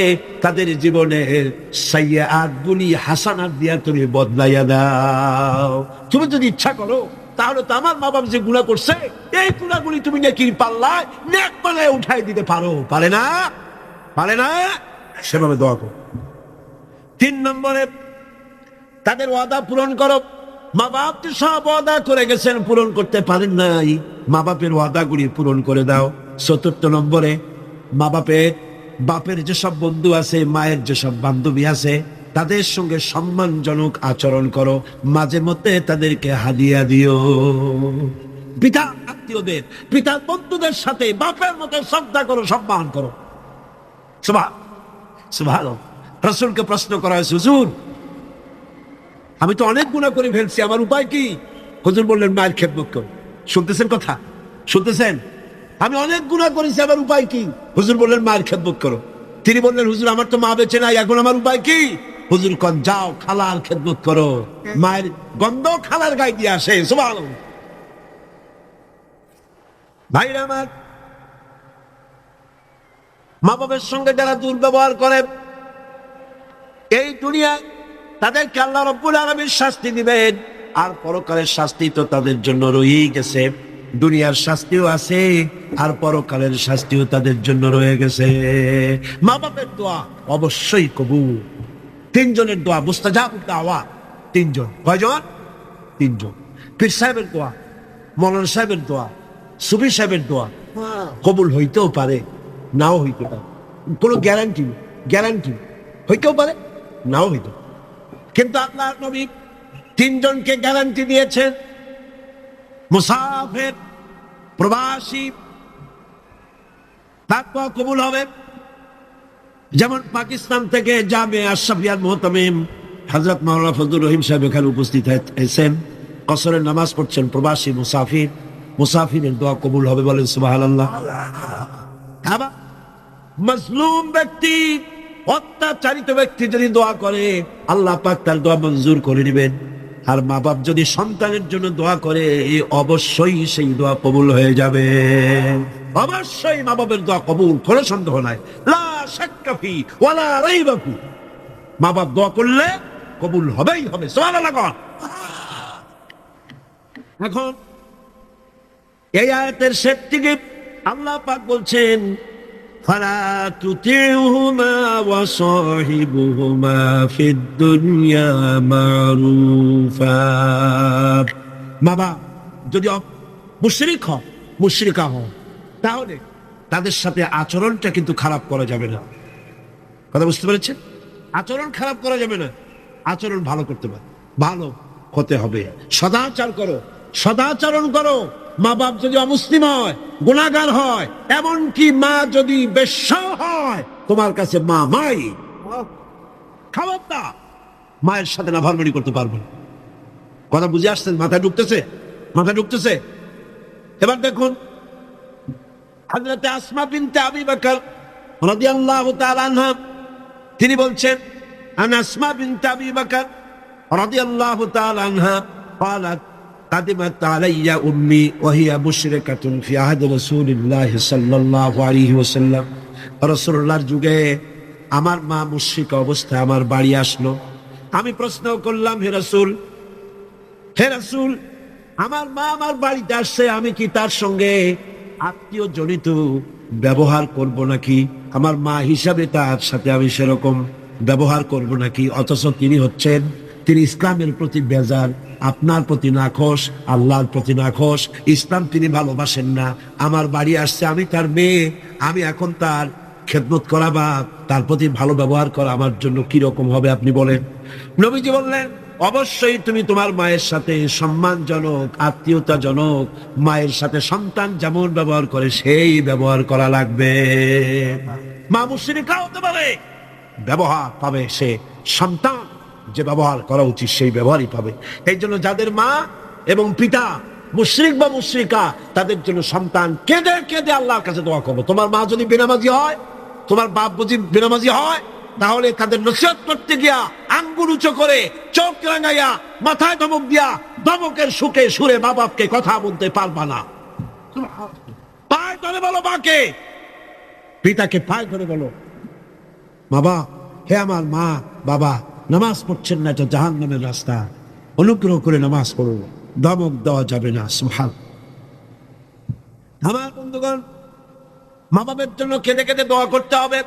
তাদের জীবনের সাইয়্যাত গুলি হাসানাত দিয়া তুমি বদলাইয়া দাও। তুমি যদি ইচ্ছা করো তাহলে তো আমার মা বাপ যে গুনাহ করছে এই গুনাহগুলি তুমি নেকির পাল্লায় নেক পাল্লায় উঠাই দিতে পারো। পারে না? পারে না? সেভাবে দোয়া করো। 3 নম্বরে তাদের ওয়াদা পূরণ করো। মা বাপ তো সব ওয়াদা করে গেছেন, পূরণ করতে পারেন নাই, মা বাপের ওয়াদাগুলি পূরণ করে দাও। 4 নম্বরে মা বাপের যেসব বন্ধু আছে, মায়ের যেসব বান্ধবী আছে, তাদের সঙ্গে সম্মানজনক আচরণ করো, মাঝে মধ্যে তাদেরকে হাদিয়া দিও। পিতা আত্মীয়দের, পিতার বন্ধুদের সাথে বাপের মতো শ্রদ্ধা করো, সম্মান করো। সুবহানাল্লাহ। রাসূলকে প্রশ্ন করা হয়েছে, হুজুর আমি তো অনেক গুনাহ করে ফেলছি, আমার উপায় কি? হুজুর বললেন, মায়ের খেদমত করো। শুনতেছেন কথা? শুনতেছেন? আমি অনেক গুনাহ করেছি, আমার উপায় কি? হুজুর বললেন, মায়ের খেদমত করো। তিনি বললেন, হুজুর আমার তো মা বেঁচে নাই, এখন আমার উপায় কি? হুজুর কন, যাও খালার খেদমত করো, মায়ের গন্ধ খালার গায়ে দিয়ে আসে। সুবহানাল্লাহ। ভাইরা আমার, মা বাবার সঙ্গে যারা দুর্ব্যবহার করে এই দুনিয়ায় তাদেরকে আল্লাহ রাব্বুল আলামিন শাস্তি দিবেন, আর পরকালের শাস্তি তো তাদের জন্য রয়েই গেছে। দুনিয়ার শাস্তিও আছে আর পরকালের শাস্তিও তাদের জন্য রয়ে গেছে। মা বাপের দোয়া অবশ্যই কবুল। 3 জনের দোয়া মুস্তাজাবুদ দাওয়াত। 3 জন। কয়জন? 3 জন। পীর সাহেবের দোয়া, মৌলানা সাহেবের দোয়া, সুফি সাহেবের দোয়া কবুল হইতেও পারে, নাও হইতে পারে। কোনো গ্যারান্টি হইতেও পারে, নাও হইতে পারে। কিন্তু আল্লাহর নবী 3 জনকে গ্যারান্টি দিয়েছেন, মুসাফির, প্রবাসী, তার দোয়া কবুল হবে। যেমন পাকিস্তান থেকে জামিয়া আশরাফিয়ার মুহতামিম হযরত মাওলানা ফজলুর রহিম সাহেব এখানে উপস্থিত হয়েছেন, কসরের নামাজ পড়ছেন। প্রবাসী মুসাফিরের দোয়া কবুল হবে, বলেন সুবহানাল্লাহ। আবার মাজলুম ব্যক্তি, অত্যাচারিত ব্যক্তি যদি দোয়া করে, আল্লাহ পাক তার দোয়া মঞ্জুর করে নেবেন। আর মা বাপ যদি সন্তানের জন্য দোয়া করে অবশ্যই সেই দোয়া কবুল হয়ে যাবে। অবশ্যই মা বাপের দোয়া কবুল, কোনো সন্দেহ নাই, লা শাক্কা ফি ওয়ালা রাইবা ফি। মা বাপ দোয়া করলে কবুল হবেই হবে। সুবহানাল্লাহ। এখন এই আয়াতের শেষ থেকে আল্লাহ পাক বলছেন, ফালা তুতিউহুমা ওয়া সাহিবুহুমা ফিদ দুনিয়া মারুফা। বাবা যদি মুশরিক হয়, মুশরিকা হয়, তাহলে তাদের সাথে আচরণটা কিন্তু খারাপ করা যাবে না। কথা বুঝতে পেরেছেন? আচরণ খারাপ করা যাবে না, আচরণ ভালো করতে পারে, ভালো হতে হবে। সদাচার করো, সদাচরণ করো। মা বাপ যদি অমুসলিম হয়, গুনাহগার হয়, এমনকি মা যদি বেশ্যা হয়, তোমার কাছে মা মাই, খবরদার মায়ের সাথে না ভারমানি করতে পারবে না। কথা বুঝে আসছেন? মাথায় ঢুকতেছে? মাথায় ঢুকতেছে? এবার দেখুন, হযরত আসমা বিনতে আবি বকর রাদিয়াল্লাহু তাআলা আনহা, তিনি বলছেন, আনা আসমা বিনতে আবি বকর রাদিয়াল্লাহু তাআলা আনহা قالت قدمت علي أمي وهي مشركة في عهد رسول الله صلى الله عليه وسلم। রাসূলুল্লাহর যুগে আমার মা মুশরিক অবস্থায় আমার বাড়ি আসলো। আমি প্রশ্ন করলাম, হে রাসূল, হে রাসূল, আমার মা আমার বাড়িতে আসছে, আমি কি তার সঙ্গে আত্মীয় জনিত ব্যবহার করব নাকি? আমার মা হিসাবে তার সাথে আমি সেরকম ব্যবহার করব নাকি? অথচ তিনি ইসলামের প্রতি বেজার, আপনার প্রতি নাখোশ, আল্লাহর প্রতি নাখোশ, ইসলাম তিনি ভালোবাসেন না। আমার বাড়ি আসছে, আমি তার মেয়ে, আমি এখন তার খেদমত করা বা তার প্রতি ভালো ব্যবহার করা আমার জন্য কি রকম হবে আপনি বলেন? নবীজি বললেন, অবশ্যই তুমি তোমার মায়ের সাথে সম্মানজনক, আত্মীয়তাজনক, মায়ের সাথে সন্তান যেমন ব্যবহার করে সেই ব্যবহার করা লাগবে। মা মুশরিকা হতে পারে, ব্যবহার পাবে সে সন্তান যে ব্যবহার করা উচিত সেই ব্যবহারই পাবে। এই জন্য যাদের মা এবং পিতা মুশরিক বা মুশরিকা, তাদের জন্য সন্তান কেঁদে কেঁদে আল্লাহর কাছে দোয়া করবে। তোমার মা যদি বেনামাজি হয়, তোমার বাপ যদি বেনামাজি হয়, তাহলে তাদের নসিহত করতে গিয়া আঙ্গুল উঁচু করে, চোখ রাঙাইয়া, মাথায় ধমক দিয়া, ধমকের সুখে সুরে মা বাপকে কথা বলতে পারবা না। পায়ে ধরে বলো মাকে, পিতাকে পায়ে ধরে বলো, বাবা, হে আমার মা বাবা, নামাজ পড়ছেন না, এটা জাহান্নামের রাস্তা, অনুগ্রহ করে নামাজ পড়ো, ধমক দেওয়া যাবে না। সুবহানাল্লাহ। আমার বন্ধুগণ, মা বাবার জন্য কেঁদে কেঁদে দোয়া করতে হবে।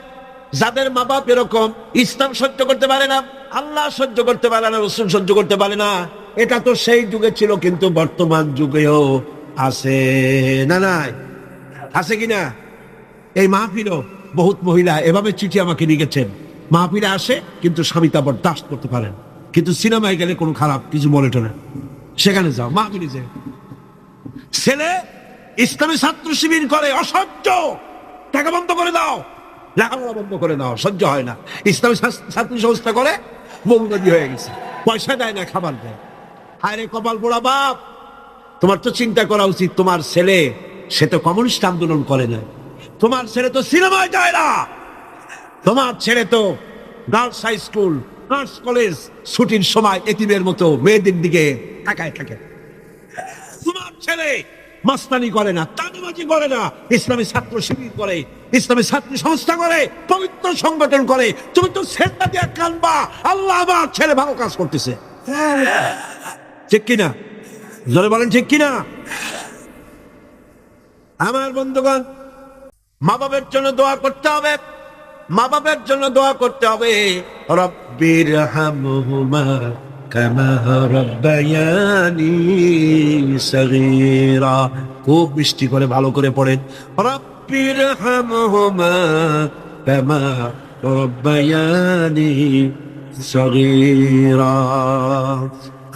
যাদের মা বাপ এরকম, ইসলাম সহ্য করতে পারে না, আল্লাহ সহ্য করতে পারে না, রাসূল সহ্য করতে পারে না, এটা তো সেই যুগে ছিল, কিন্তু বর্তমান যুগেও আছে না? নাই আছে কিনা? এই মাহফিলও বহুত মহিলা এভাবে চিঠি আমাকে লিখেছেন, মাহফিলে আসে কিন্তু স্বামী তা বরদাস্ত করতে পারেন, কিন্তু সিনেমায় গেলে কোনো খারাপ কিছু বলে টোনে, সেখানে যাও মাহফিলে যে ছেলে ইসলামী ছাত্র শিবির করে, অসহ্য, টাকা বন্ধ করে দাও, লেখাপড়া বন্ধ করে দাও, সহ্য হয় না। ইসলামী ছাত্র সংস্থা করে, বৌদি হয়ে গেছে, পয়সা দেয় না, খাবার দেয়। আরে কপাল পোড়া বাপ, তোমার তো চিন্তা করা উচিত, তোমার ছেলে সে তো কমিউনিস্ট আন্দোলন করে না, তোমার ছেলে তো সিনেমায় যায় না, তোমার ছেলে তো girls high school, girls college ছুটির সময় এতিমের মতো মেয়েদের দিকে তাকায় থাকে। তোমার ছেলে মাস্তানি করে না, তাঁতিবাজি করে না, ইসলামী ছাত্র শিবির করে, ইসলামী ছাত্রী সংস্থা করে, পবিত্র সংগঠন করে। তুমি তো ছেলেটা দিয়ে কানবা, আল্লাহ আমার ছেলে ভালো কাজ করতেছে। ঠিক কিনা? জোরে বলেন ঠিক কিনা? আমার বন্ধুগণ, মা বাবার জন্য দোয়া করতে হবে, মা বাবার জন্য দোয়া করতে হবে। রব্বির হামহুমা কামা রাব্বায়ানি সগীরা। খুব মিষ্টি করে ভালো করে পড়েন, রব্বির হামহুমা কামা রাব্বায়ানি সগীরা।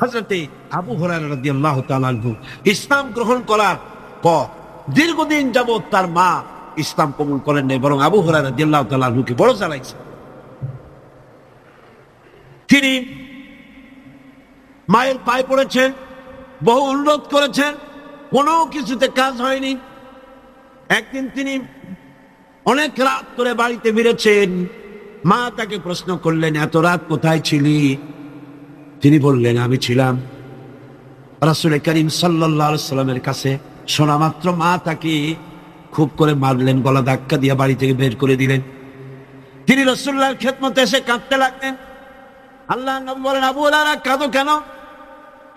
হযরতে আবু হুরায়রা রাদিয়াল্লাহু তাআলা আনহু ইসলাম গ্রহণ করার পর দীর্ঘদিন যাবত তার মা ইসলাম কবুল করেন নাই, বরং আবু হুরায়রা রাদিয়াল্লাহু তাআলা আনহুকে বড় জ্বালাইছে। তিনি মায়ের পায়ে পড়েছেন, বহু অনুরোধ করেছেন, কোনো কিছুতে কাজ হয়নি। একদিন তিনি অনেক রাত করে বাড়িতে ফিরেছেন, মা তাকে প্রশ্ন করলেন, এত রাত কোথায় ছিলি? তিনি বললেন, আমি ছিলাম রাসূল করিম সাল্লাল্লাহু আলাইহি সাল্লামের কাছে। শোনা মাত্র মা তাকে খুব করে মারলেন, গলা ধাক্কা দিয়ে বাড়ি থেকে বের করে দিলেন। তিনি রাসূলুল্লাহর খেদমতে এসে কাঁদতে লাগলেন। আল্লাহ নবী বলেন, আবু হুরায়রা কাঁদো কেন?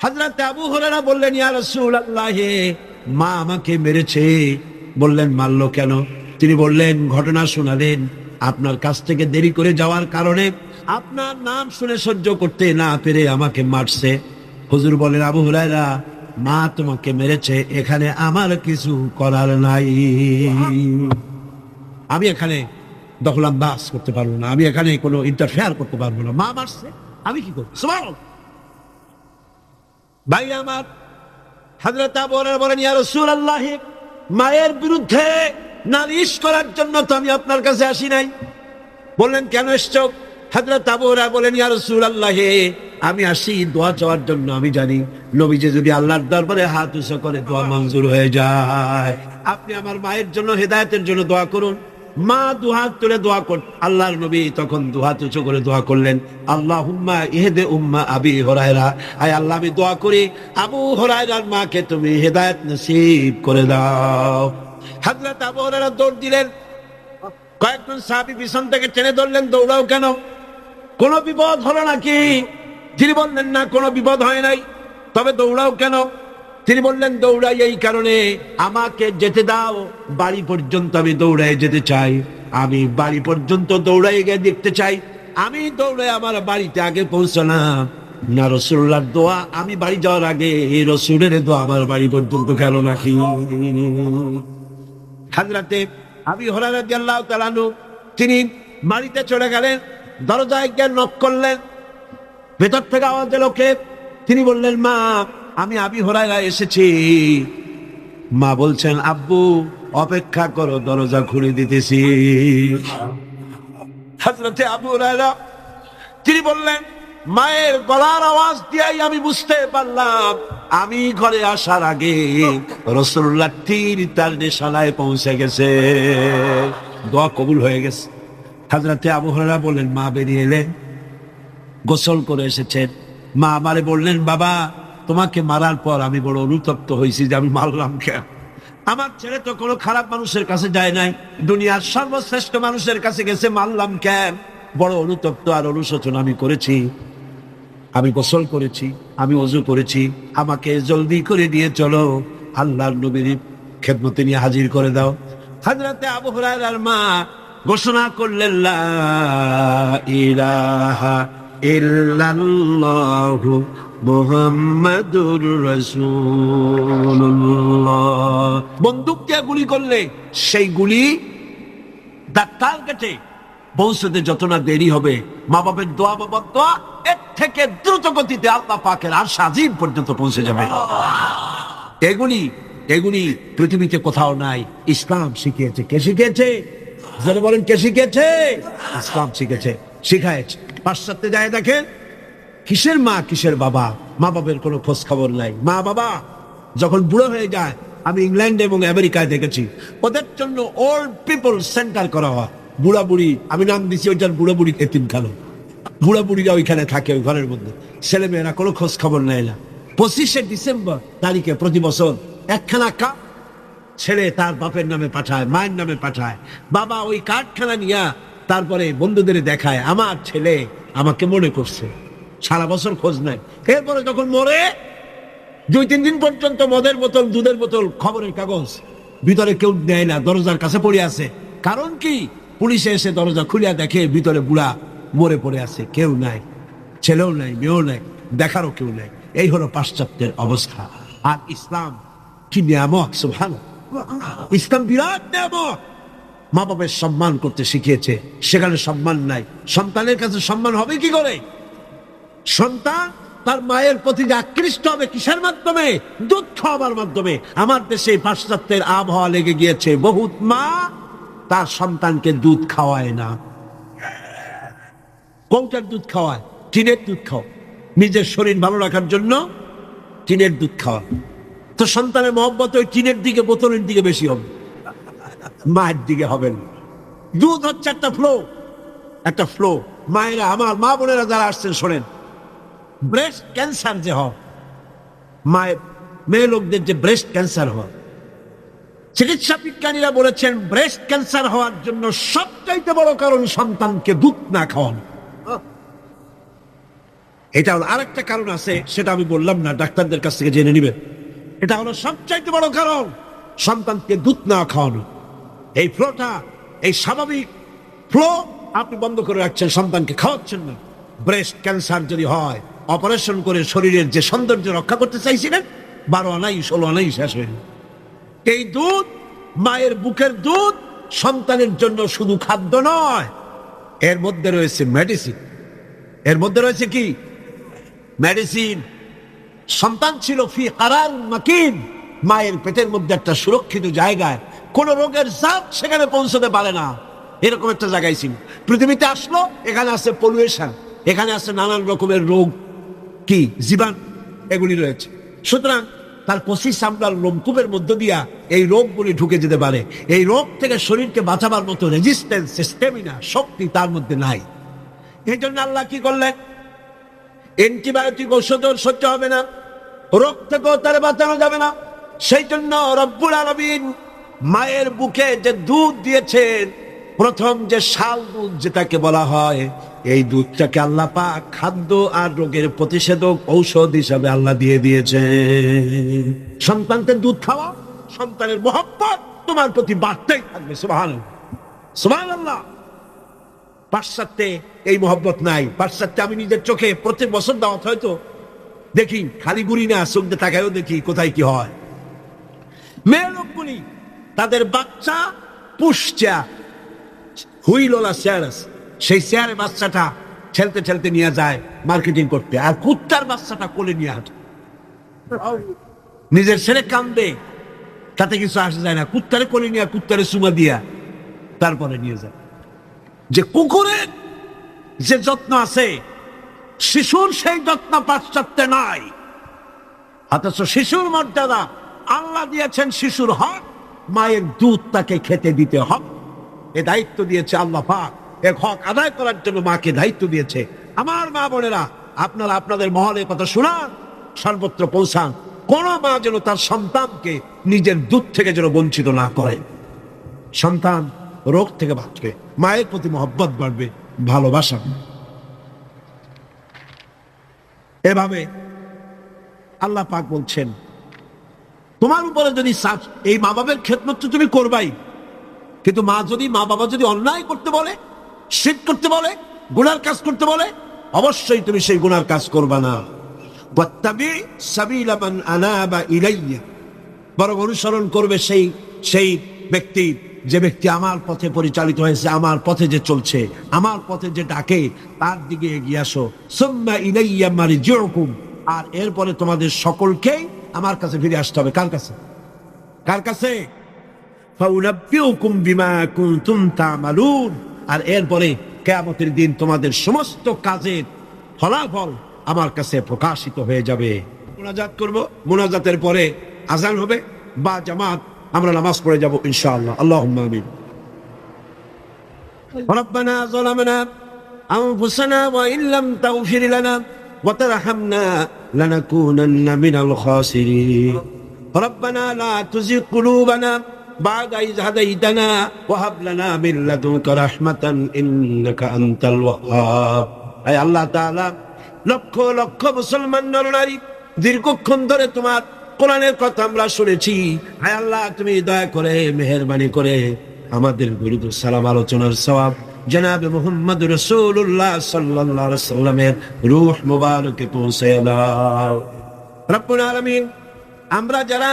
হযরত আবু হুরায়রা বললেন, ইয়া রাসূলুল্লাহ, মা আমাকে মেরেছে। বললেন, মারলো কেন? তিনি বললেন, ঘটনা শোনালেন, আপনার কাছ থেকে দেরি করে যাওয়ার কারণে আপনার নাম শুনে সহ্য করতে না পেরে আমাকে মারছে। হুজুর বলেন, আবু হুরায়রা, মা তোমাকে মেরেছে, এখানে আমার কিছু করার নাই। আমি এখানে দখলান্দাজ করতে পারবো না, আমি এখানে কোনো ইন্টারফেয়ার করতে পারবো না। মা মারছে, আমি কি করবো? সুবহানাল্লাহ। ভাই আমার, হযরত আবু হুরায়রা বলেন, ইয়া রাসূলুল্লাহ, মায়ের বিরুদ্ধে নালিশ করার জন্য তো আমি আপনার কাছে আসি নাই। বললেন, কেন এসছো? হযরত আবু হুরায়রা বলেন, ইয়া রাসূলুল্লাহ, আমি আসি দোয়া চাওয়ার জন্য। আমি জানি নবীজি যদি আল্লাহর দরবারে হাত উঁচু করে দোয়া মঞ্জুর হয়ে যায়। আপনি আমার মায়ের জন্য, হেদায়েতের জন্য দোয়া করুন। মা দুহাত তুলে দোয়া কর। আল্লাহর নবী তখন দুহাত উঁচু করে দোয়া করলেন, আল্লাহুম্মা ইহদি উম্মা আবি হুরায়রা, আয় আল্লাহ, আমি দোয়া করি আবু হুরায়রার মাকে তুমি হেদায়েত নসিব করে দাও। হযরত আবু হুরায়রা দৌড় দিলেন। কয়েকজন সাহাবী পিছন থেকে টেনে ধরলেন, দৌড়াও কেন? কোনো বিপদ হলো নাকি? তিনি বললেন, না, কোনো বিপদ হয় নাই। তবে দৌড়াও কেন? তিনি বললেন, দৌড়াই এই কারণে, আমাকে যেতে দাও, বাড়ি পর্যন্ত আমি দৌড়াই যেতে চাই। আমি বাড়ি পর্যন্ত দৌড়াই গিয়ে দেখতে চাই, আমি দৌড়ে আমার বাড়িতে আগে পৌঁছলাম না রাসূলুল্লাহর দোয়া আমি বাড়ি যাওয়ার আগে এই রাসূলের দোয়া আমার বাড়ি পর্যন্ত গেল নাকি। হযরতে আবু হুরায়রা রাদিয়াল্লাহু তাআলা আনহু তিনি বাড়িতে চলে গেলেন, দরজায় গিয়ে নক করলেন। ভেতর থেকে আওয়াজ এলো, কে? তিনি বললেন, মা, আমি আবু হুরায়রা এসেছি। মা বলছেন, আব্বু অপেক্ষা করো, দরজা খুলে দিতেছি। হযরতে আবু হুরায়রা তিনি বললেন, মায়ের গলার আওয়াজ দিয়েই আমি বুঝতে পারলাম আমি ঘরে আসার আগে রাসূলুল্লাহ তীর তার নিশানায় পৌঁছে গেছে, দোয়া কবুল হয়ে গেছে। হযরতে আবু হুরায়রা বললেন, মা বেরিয়ে এলেন, গোসল করে এসেছেন। মা আমারে বললেন, বাবা, তোমাকে মারার পর আমি বড় অনুতপ্ত হয়েছি যে আমি মারলাম কেন। আমার ছেলে তো কোনো খারাপ মানুষের কাছে যায় নাই, দুনিয়ার সর্বশ্রেষ্ঠ মানুষের কাছে গেছে, মারলাম কেন? বড় অনুতপ্ত আর অনুশোচনা আমি করেছি। আমি গোসল করেছি, আমি ওযু করেছি, আমাকে জলদি করে দিয়ে চলো, আল্লাহর নবীর খেদমতে নিয়ে হাজির করে দাও। হযরতে আবু হুরায়রার মা ঘোষণা করলেন, লা ইলাহা ইল্লাল্লাহু মুহাম্মাদুর রাসূলুল্লাহ। বন্দুক দিয়ে গুলি করলে সেই গুলি তার টার্গেটে পৌঁছতে যত না দেরি হবে, মা বাপের দোয়া, বাবার দোয়া এর থেকে দ্রুত গতিতে আল্লাহ পাকের আরশ আজিম পর্যন্ত পৌঁছে যাবে। এগুলি পৃথিবীতে কোথাও নাই, ইসলাম শিখিয়েছে। কে শিখিয়েছে? যারা বলেন, কে শিখিয়েছে? ইসলাম শিখেছে, শিখায়েছে। পাশ্চাত্যে যায় দেখেন, কিসের মা কিসের বাবা, মা বাবার কোনো খোঁজ খবর নাই। মা বাবা যখন বুড়ো হয়ে যায়, আমি ইংল্যান্ড এবং আমেরিকায় দেখেছি, ওদের জন্য ওল্ড পিপল সেন্টার করা হয়। বুড়া বুড়ি, আমি নাম দিচ্ছি ওইটার বুড়া বুড়ি এতিমখানা। বুড়া বুড়িরা ওইখানে থাকে, ওই ঘরের মধ্যে। ছেলে মেয়েরা কোনো খোঁজ খবর নেয় না। 25শে ডিসেম্বর তারিখে প্রতি বছর একখানা কার্ড ছেলে তার বাপের নামে পাঠায়, মায়ের নামে পাঠায়। বাবা ওই কার্ডখানা নিয়ে তারপরে বন্ধুদের দেখায়, আমার ছেলে আমাকে মনে করছে। সারা বছর খোঁজ নেয়। এরপরে যখন মরে 2-3 দিন পর্যন্ত মদের বোতল, দুধের বোতল, খবরের কাগজ ভিতরে কেউ নেয় না, দরজার কাছে পড়ে আছে। কারণ কি? পুলিশে এসে দরজা খুলিয়া দেখে ভিতরে বুড়া মরে পড়ে আছে, কেউ নাই, ছেলেও নাই, মেয়েও নাই, দেখারও কেউ নাই। এই হলো পাশ্চাত্যের অবস্থা। আর ইসলাম কি নিয়ামত! সুবহানাল্লাহ, ইসলাম বিরাট নিয়ামত। মা বাবার সম্মান করতে শিখিয়েছে, সেখানে সম্মান নাই। সন্তানের কাছে সম্মান হবে কি করে? সন্তান তার মায়ের প্রতি যে আকৃষ্ট হবে কিসের মাধ্যমে? দুধ খাওয়াবার মাধ্যমে। আমার দেশে পাশ্চাত্যের আবহাওয়া লেগে গিয়েছে, বহুত মা তার সন্তানকে দুধ খাওয়ায় না। কোনটার দুধ খাওয়ায়? টিনের দুধ খাওয়া, নিজের শরীর ভালো রাখার জন্য টিনের দুধ খাওয়া। তো সন্তানের মহব্বত ওই টিনের দিকে, বোতলের দিকে বেশি হবে, মায়ের দিকে হবে না। দুধ হচ্ছে একটা ফ্লো। মায়েরা, আমার মা বোনেরা যারা আসছেন শোনেন, ব্রেস্ট ক্যান্সার যে হয়, মায়ের মেয়ে লোকদের যে ব্রেস্ট ক্যান্সার হয়, চিকিৎসা বিজ্ঞানীরা বলেছেন ব্রেস্ট ক্যান্সার হওয়ার জন্য সবচাইতে বড় কারণ সন্তানকে দুধ না খাওয়ানো। এটা হলো আরেকটা কারণ আছে, সেটা আমি বললাম না, ডাক্তারদের কাছ থেকে জেনে নিবেন। এটা হলো সবচাইতে বড় কারণ, সন্তানকে দুধ না খাওয়ানো। এই ফ্লোটা, এই স্বাভাবিক ফ্লো আপনি বন্ধ করে রাখছেন, সন্তানকে খাওয়াচ্ছেন না। ব্রেস্ট ক্যান্সার যদি হয়, অপারেশন করে শরীরের যে সৌন্দর্য রক্ষা করতে চাইছিলেন 12 আনাই 16 আনাই শেষ হয়ে গেল। এই দুধ, মায়ের বুকের দুধ সন্তানের জন্য শুধু খাদ্য নয়, এর মধ্যে রয়েছে মেডিসিন। এর মধ্যে রয়েছে কি? মেডিসিন। সন্তান ছিল ফি কারার মাকিন, মায়ের পেটের মধ্যে একটা সুরক্ষিত জায়গায়, কোন রোগের জাত সেখানে পৌঁছতে পারে না, এরকম একটা জায়গায় ছিল। পৃথিবীতে আসলো, এখানে আছে পলিউশন, এখানে আছে নানান রকমের রোগ, কি জীবাণু, এগুলি রয়েছে। সুতরাং তার কষি চামড়ার লোমকূপের মধ্য দিয়া এই রোগগুলি ঢুকে যেতে পারে। এই রোগ থেকে শরীরকে বাঁচাবার মতো রেজিস্ট্যান্স, স্ট্যামিনা, শক্তি তার মধ্যে নাই। এই জন্য আল্লাহ কি করলেন? অ্যান্টিবায়োটিক ঔষধও সহ্য হবে না, রোগ থেকেও তার বাঁচানো যাবে না। সেই জন্য রব্বুল আলামিন মায়ের বুকে যে দুধ দিয়েছেন, প্রথম যে শাল দুধ যেটাকে বলা হয়, এই দুধটাকে আল্লাহ পাক খাদ্য আর রোগের প্রতিষেধক ঔষধ হিসাবে আল্লাহ দিয়ে দিয়েছেন। সন্তানকে দুধ খাওয়া, সন্তানের মহব্বত তোমার প্রতি বাড়তেই থাকবে। সুবহানাল্লাহ, সুবহানাল্লাহ। পাশ্চাত্যে এই মহব্বত নাই। পাশ্চাত্যে আমি নিজের চোখে প্রত্যেক বছর দাওয়াত হয়তো দেখি, খালি গুড়ি না, চোখ দিয়ে তাকায়ও দেখি কোথায় কি হয়। মেয়ে লোকগুলি তাদের বাচ্চা পুষচা হুইলোলা চেয়ার আছে, সেই চেয়ারে বাচ্চাটা ঠেলতে ঠেলতে নিয়ে যায় মার্কেটিং করতে, আর কুত্তার বাচ্চাটা কোলে নিয়ে হাঁটে। নিজের ছেলে কান্দে, তাতে কিছু আসে যায় না, কুত্তারে কোলে নিয়ে, কুত্তারে চুমা দিয়া তারপরে নিয়ে যায়। যে কুকুরের যে যত্ন আছে, শিশুর সেই যত্ন পাশ্চাত্যে নাই। অথচ শিশুর মর্যাদা আল্লাহ দিয়েছেন, শিশুর হক, মায়ের দুধ তাকে খেতে দিতে হবে। এ দায়িত্ব দিয়েছে আল্লাহ পাক, এ হক আদায় করার জন্য মাকে দায়িত্ব দিয়েছে। আমার মা বোনেরা, আপনারা আপনাদের মহলে কথা শোনান, সর্বত্র পৌঁছান, কোন মা যেন তার সন্তানকে নিজের দুধ থেকে যেন বঞ্চিত না করে। সন্তান রোগ থেকে বাঁচবে, মায়ের প্রতি মহব্বত বাড়বে, ভালোবাসা। এভাবে আল্লাহ পাক বলছেন, তোমার উপরে যদি এই মা বাবার খেদমত তো তুমি করবাই, কিন্তু মা বাবা যদি অন্যায় করতে বলে, শিরক করতে বলে, গুনার কাজ করতে বলে, অবশ্যই তুমি সেই গুনার কাজ করবা না। ওয়াত্তাবি সাবিলা মান আনাবা ইলাইয়া, বরং অনুসরণ করবে সেই ব্যক্তি, যে ব্যক্তি আমার পথে পরিচালিত হয়েছে, আমার পথে যে চলছে, আমার পথে যে ডাকে, তার দিকে এগিয়ে আসো। সুম্মা ইলাইয়া মারজিউকুম, আর এরপরে তোমাদের সকলকেই আমার কাছে ফিরে আসতে হবে। কার কাছে? কার কাছে? ফাউনাব্বিউকুম বিমা কুনতুম তা'মালুন, আর এরপরে কিয়ামতের দিন তোমাদের সমস্ত কাজের ফলাফল আমার কাছে প্রকাশিত হয়ে যাবে। মুনাজাত করব, মুনাজাতের পরে আযান হবে বা জামাত, আমরা নামাজ পড়ে যাব ইনশাআল্লাহ। আল্লাহুম্মা আমিন। রব্বানা যালামনা আনফুসানা ওয়া ইল্লাম তাগফির লানা ওয়া তারহামনা লানাকুনান্না মিনাল খাসিরিন। রব্বানা লা তুযিগ কুলুবানা বা'দা ইয হাদাইতানা ওয়া হাব লানা মিন লাদুনকা রাহমাতান ইন্নাকা আনতাল ওয়াহ্হাব। আয় আল্লাহ তাআলা, লক্ষ লক্ষ মুসলমান নরনারী দীর্ঘক্ষণ ধরে তোমার কোরআনের কথা আমরা শুনেছি। হায় আল্লাহ, তুমি দয়া করে, মেহেরবানি করে আমাদের দুরূদ ও সালাম আলোচনার সওয়াব জনাবে মুহাম্মদ রাসূলুল্লাহ সাল্লাল্লাহু আলাইহি ওয়াসাল্লামের রূহ মুবারকে পৌঁছে দাও। রব্বুল আলামিন, আমরা যারা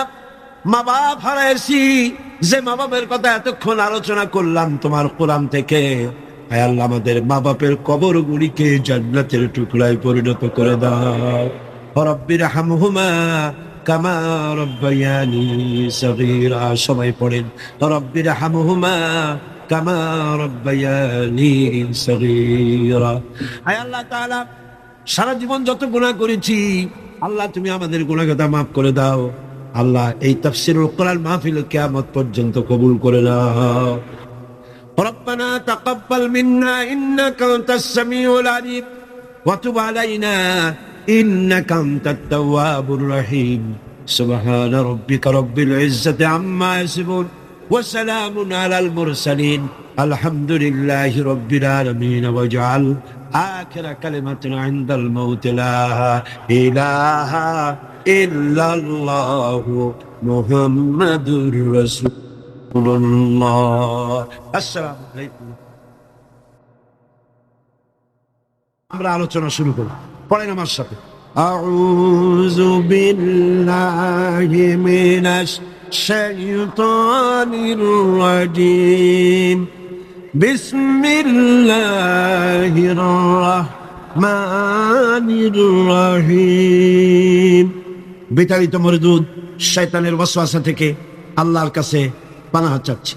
মা বাপ হারাইছি, যে মা বাপের কথা এতক্ষণ আলোচনা করলাম তোমার কোরআন থেকে, হায় আল্লাহ, আমাদের মা বাপের কবরগুলিকে জান্নাতের টুকরায় পরিণত করে দাও। রব্বির হামহুমা কামা রব্বায়ানি সগীরা। সবাই পড়েন, রব্বির হামহুমা কামা রব্বায়ানি সগীরা। হায় আল্লাহ তাআলা, সারা জীবন যত গুনাহ করেছি, আল্লাহ তুমি আমাদের গুনাহকে মাফ করে দাও। আল্লাহ, এই তাফসীরুল কোরআন মাহফিল কিয়ামত পর্যন্ত কবুল করে নাও। রব্বানা তাকাব্বাল মিন্না ইন্নাকা আনতাস সামিউল আলিম ওয়া তুব আলাইনা ইন্নাকা আনতাত তাওয়াবুর রহিম। সুবহান রাব্বিকা রাব্বিল ইজ্জাতি আম্মা ইয়াসিফুন ওয়া সালামুন আলাল মুরসালিন আলহামদুলিল্লাহি রাব্বিল আলামিন। ওয়াজআল আখিরা কালিমাতিনা ইনদাল মাউত লা ইলাহা ইল্লাল্লাহু মুহাম্মাদুর রাসূলুল্লাহ। আসসালামু আলাইকুম। আমরা আলোচনা শুরু করি, পড়েন আমার সাথে। আউযু বিল্লাহি মিনাশ শাইতানির রাজিম। বিসমিল্লাহির রাহমানির রহিম। বিতাড়িত মরদুদ শয়তানের ওয়াসওয়াসা থেকে আল্লাহর কাছে পানাহ চাচ্ছি।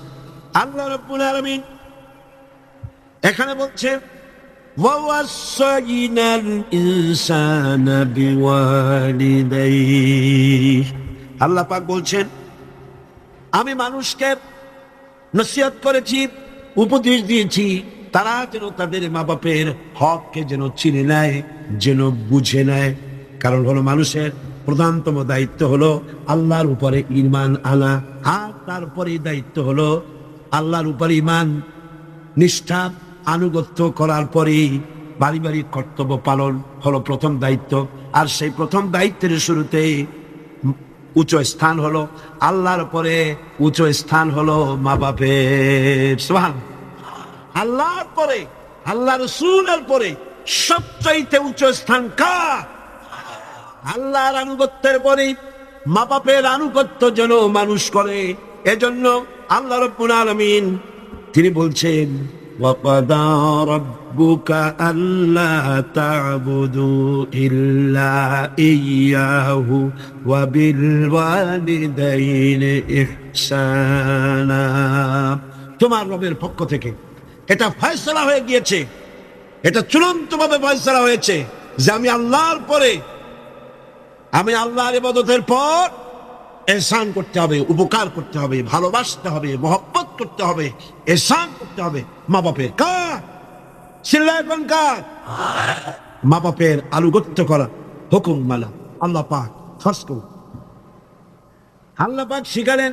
আল্লাহ রাব্বুল আলামিন এখানে বলছেন وَوَصَّيْنَا الْإِنسَانَ بِوَالِدَيْهِ। আল্লাহ পাক বলছেন আমি মানুষকে নসিহত করেছি, উপদেশ দিয়েছি, তারা যেন তাদের মা বাপের হককে যেন চিনে নেয়, যেন বুঝে নেয়। কারণ হলো মানুষের প্রধানতম দায়িত্ব হলো আল্লাহর উপরে ঈমান আনা, আর তারপরে দায়িত্ব হলো আল্লাহর উপরে ঈমান নিষ্ঠা আনুগত্য করার পরেই পারিবারিক কর্তব্য পালন হলো প্রথম দায়িত্ব। আর সেই প্রথম দায়িত্বের শুরুতে উচ্চ স্থান হলো আল্লাহর পরে, উচ্চ স্থান হলো মা বাপের। সুবহানাল্লাহ। আল্লাহর পরে, আল্লাহ রাসূলের পরে সবচাইতে উচ্চ স্থান কার? আল্লাহর আনুগত্যের পরে মা বাপের আনুগত্য যেন মানুষ করে। এজন্য আল্লাহ রাব্বুল আলামিন তিনি বলছেন وَقَضَى رَبُّكَ أَلَّا تَعْبُدُوا إِلَّا إِيَّاهُ وَبِالْوَالِدَيْنِ إِحْسَانًا। তোমার রবের পক্ষ থেকে এটা ফয়সালা হয়ে গিয়েছে, এটা চূড়ান্তভাবে ফয়সালা হয়েছে যে আমি আল্লাহর পরে, আমি আল্লাহর ইবাদতের পর এহসান করতে হবে, উপকার করতে হবে, ভালোবাসতে হবে, মহব্বত করতে হবে, এহসান করতে হবে মা বাপের। কার? চিল্লায় কোন কার? মা বাপের আনুগত্য করা, হুকুম মানা আল্লাহ পাক ফরজ করুন। আল্লাহ পাক শিখালেন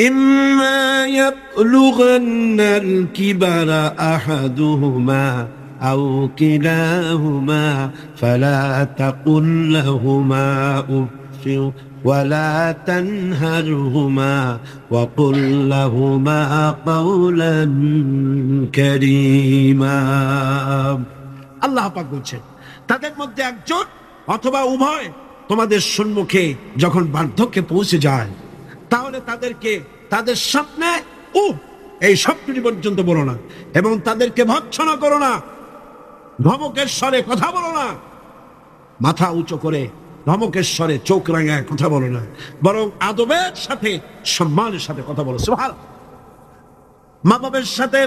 ইম্মা ইয়াবলুগান্নাল কিবারা আহাদুহুমা আও কিলাহুমা ফালা তাকুল লাহুমা উফফিন ولا تنهرهما وقل لهما قولا كريما। আল্লাহ পাক বলছেন তাদের মধ্যে একজন অথবা উভয় তোমাদের সম্মুখে যখন বার্ধক্যে পৌঁছে যায়, তাহলে তাদেরকে তাদের সামনে এই শব্দটি পর্যন্ত বলো না, এবং তাদেরকে ভৎসনা করো না, ধমকের স্বরে কথা বলো না, মাথা উঁচু করে ধমকের স্বরে চোখ রাঙায় কথা বলো না, বরং আদবের সাথে সম্মানের সাথে কথা বলো। সুবহানাল্লাহ। মা বাবার সাথে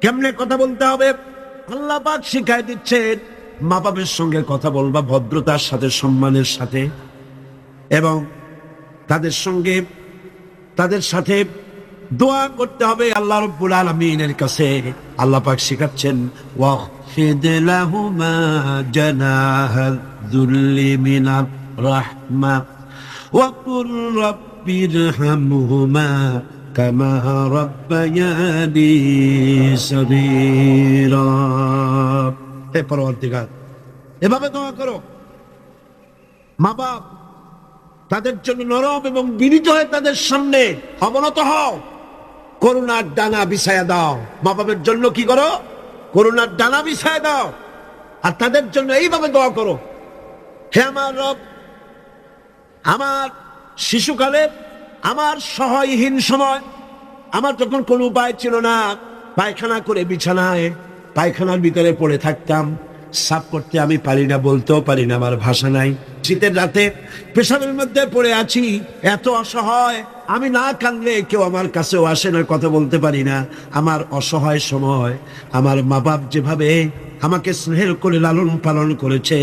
কেমনে কথা বলতে হবে আল্লাহ পাক শিখাই দিচ্ছেন। মা বাবার সঙ্গে কথা বলবা ভদ্রতার সাথে, সম্মানের সাথে, এবং তাদের সাথে দোয়া করতে হবে আল্লাহ রাব্বুল আলামিনের কাছে। আল্লাহ পাক শিখাচ্ছেন ওয়াখফিদ লাহুমা জানাহাল যুল্লি মিনার রাহমা ওয়া কুর রাব্বিরহামহুমা কামা রাব্বায়ানি সগীরা। হে পরওয়ারদিগার, এভাবে দোয়া করো। মা বাপ তাদের জন্য নরম এবং বিনীত হয়ে তাদের সামনে অবনত হও, করুণার ডানা বিছায়া দাও। মা বাবার জন্য কি করো? করুণার ডানা বিছায়া দাও, আর তাদের জন্য এইভাবে দোয়া করো, হে আমার রব, আমার শিশুকালে, আমার সহায়হীন সময়, আমার যখন কোনো উপায় ছিল না, পায়খানা করে বিছানায় পায়খানার ভিতরে পড়ে থাকতাম, সাফ করতে আমি পারি না, বলতেও পারি না, আমার ভাষা নাই। শীতের রাতে পেশাবের মধ্যে পড়ে আছি, এত অসহায়, আমি না কাঁদলে কেউ আমার কাছেও আসে না, কথা বলতে পারি না। আমার অসহায় সময় আমার মা বাপ যেভাবে আমাকে স্নেহ করে লালন পালন করেছে,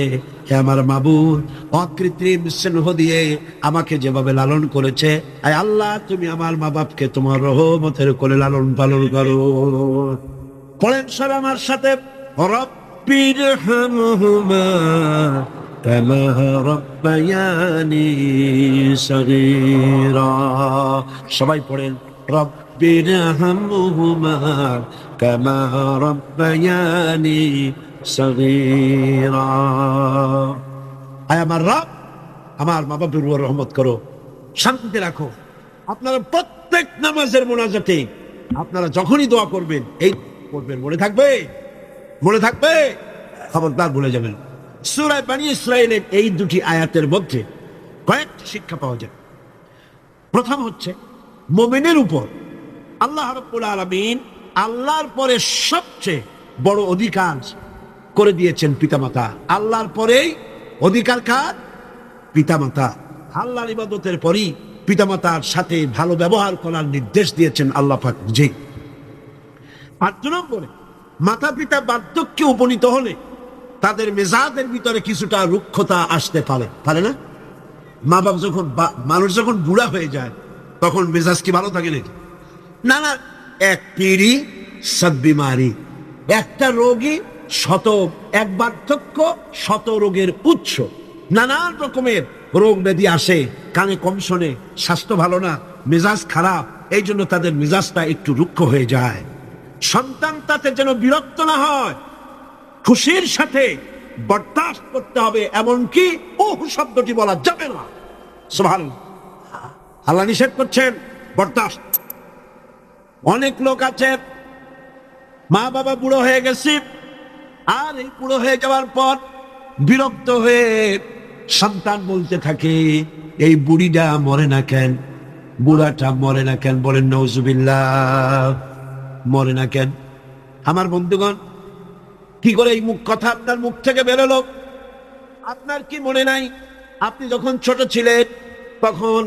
হে আমার মাবুদ, অকৃত্রিম স্নেহ দিয়ে আমাকে যেভাবে লালন করেছে, আয় আল্লাহ তুমি আমার মা বাপকে তোমার রহমতের করে লালন পালন করো। পড়েন সব আমার সাথে, রব রব্বিরহামহুমা কামা রাব্বায়ানি সগীরা। সবাই পড়েন, রব্বিরহামহুমা কামা রাব্বায়ানি সগীরা। আয় আমার রব, আমার মা বাবার উপর রহমত করো, শান্তিতে রাখো। আপনারা প্রত্যেক নামাজের মোনাজাতে আপনারা যখনই দোয়া করবেন এই করবেন, মনে থাকবে? মনে থাকবে? খবরদার ভুলে যাবেন। সূরা বনী ইসরাঈলের এই দুটি আয়াতের মধ্যে কয়েকটি শিক্ষা পাওয়া যায়। প্রথম হচ্ছে, মুমিনের উপর আল্লাহ রাব্বুল আলামিন আল্লাহর পরে সবচেয়ে বড় অধিকার করে দিয়েছেন পিতামাতা। আল্লাহর পরেই অধিকার কার? পিতামাতা। আল্লাহর ইবাদতের পরই পিতামাতার সাথে ভালো ব্যবহার করার নির্দেশ দিয়েছেন আল্লাহ পাক। জি। আর 2 নম্বরে, মাতা পিতা বার্ধক্যে উপনীত হলে তাদের মেজাজের ভিতরে কিছুটা রুক্ষতা আসতে পারে না? মা বাপ যখন মানুষ যখন বুড়া হয়ে যায় তখন মেজাজ কি ভালো থাকে নাকি? না না, এক পিড়ি সব বিমারি, একটা রোগী এক বার্ধক্য শত রোগের উৎস। নানান রকমের রোগ ব্যাধি আসে, কানে কম শোনে, স্বাস্থ্য ভালো না, মেজাজ খারাপ, এই জন্য তাদের মেজাজটা একটু রুক্ষ হয়ে যায়। সন্তান তাতে যেন বিরক্ত না হয়, খুশির সাথে বরদাস্ত করতে হবে, এমনকি ওহ শব্দটি বলা যাবে না। সুবহানাল্লাহ, আল্লাহ নিষেধ করছেন বরদাস্ত। অনেক লোক আছে মা বাবা বুড়ো হয়ে গেছে, আর এই বুড়ো হয়ে যাওয়ার পর বিরক্ত হয়ে সন্তান বলতে থাকে, এই বুড়িটা মরে না কেন, বুড়াটা মরে না কেন? বলেন নাউজুবিল্লাহ। মরে না কেন? আমার বন্ধুগণ, কি করে এই কথা আপনার মুখ থেকে বেরোলো? আপনার কি মনে নাই আপনি যখন ছোট ছিলেন তখন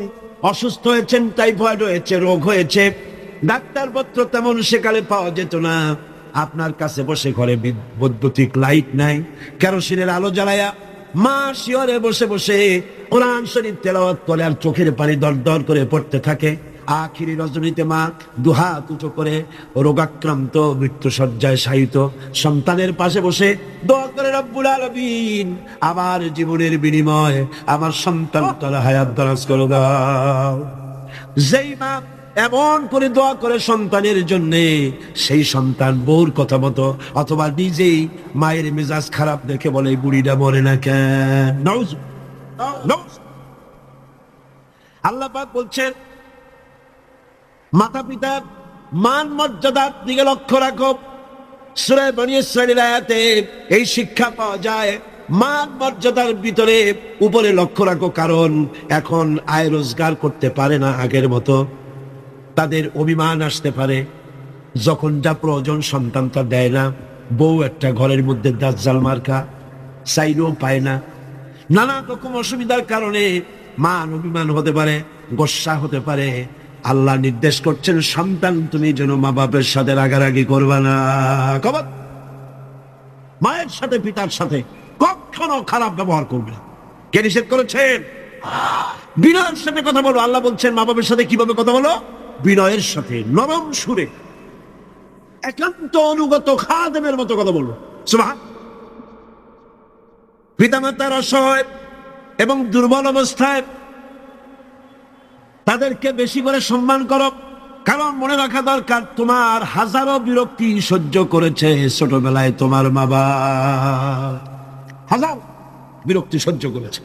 অসুস্থ হয়েছেন, টাইফয়েড হয়েছে, রোগ হয়েছে, ডাক্তারপত্র তেমন সেকালে পাওয়া যেত না। আপনার কাছে বসে ঘরে বৈদ্যুতিক লাইট নাই, কেরোসিনের আলো জ্বালায়া মা শিয়রে বসে বসে কোরআন শরীফ তেলাওয়াত করে আর চোখের পানি দর দর করে পড়তে থাকে। আখিরি রজনীতে মা দুহাত উঁচু করে রোগাক্রান্ত মৃত্যু শয্যায় শায়িত সন্তানের পাশে বসে দোয়া করে, রব্বুল আলামিন আমার জীবনের বিনিময়ে আমার সন্তান তারা হায়াত দারাজ করে দাও। যেই মা এমন করে দোয়া করে সন্তানের জন্য, সেই সন্তান বউর কথা মতো অথবা নিজেই মায়ের মেজাজ খারাপ দেখে বলে, বুড়িটা মরে না কেন? আল্লাহ পাক বলছেন, মাতা পিতার মান মর্যাদার দিকে লক্ষ্য রাখো। সূরা বনী ইসরাঈলের আয়াতে এই শিক্ষা পাওয়া যায়, মান মর্যাদার ভিতরে উপরে লক্ষ্য রাখো, কারণ এখন আয় রোজগার করতে পারে না আগের মতো, তাদের অভিমান আসতে পারে, যখন যা প্রয়োজন সন্তানটা দেয় না, বউ একটা ঘরের মধ্যে দাজ্জাল মার্কা, চাইলেও পায় না, নানা রকম অসুবিধার কারণে মান অভিমান হতে পারে, গোসা হতে পারে। আল্লাহ নির্দেশ করছেন, সন্তান তুমি যেন মা বাপের সাথে রাগারাগি করবা না। কবর মায়ের সাথে পিতার সাথে কখনো খারাপ ব্যবহার করবে না। কে নিষেধ করেছেন? বিনয়ের সাথে কথা বলো। আল্লাহ বলছেন মা বাপের সাথে কিভাবে কথা বলো? বিনয়ের সাথে, নরম সুরে, একান্ত অনুগত খাদেমের মতো কথা বলবো। সুবহান। পিতামাতার অসহায় এবং দুর্বল অবস্থায় তাদেরকে বেশি করে সম্মান করো, কারণ মনে রাখা দরকার, তোমার হাজারো বিরক্তি সহ্য করেছে ছোটবেলায় তোমার মা বাবা, হাজার বিরক্তি সহ্য করেছে।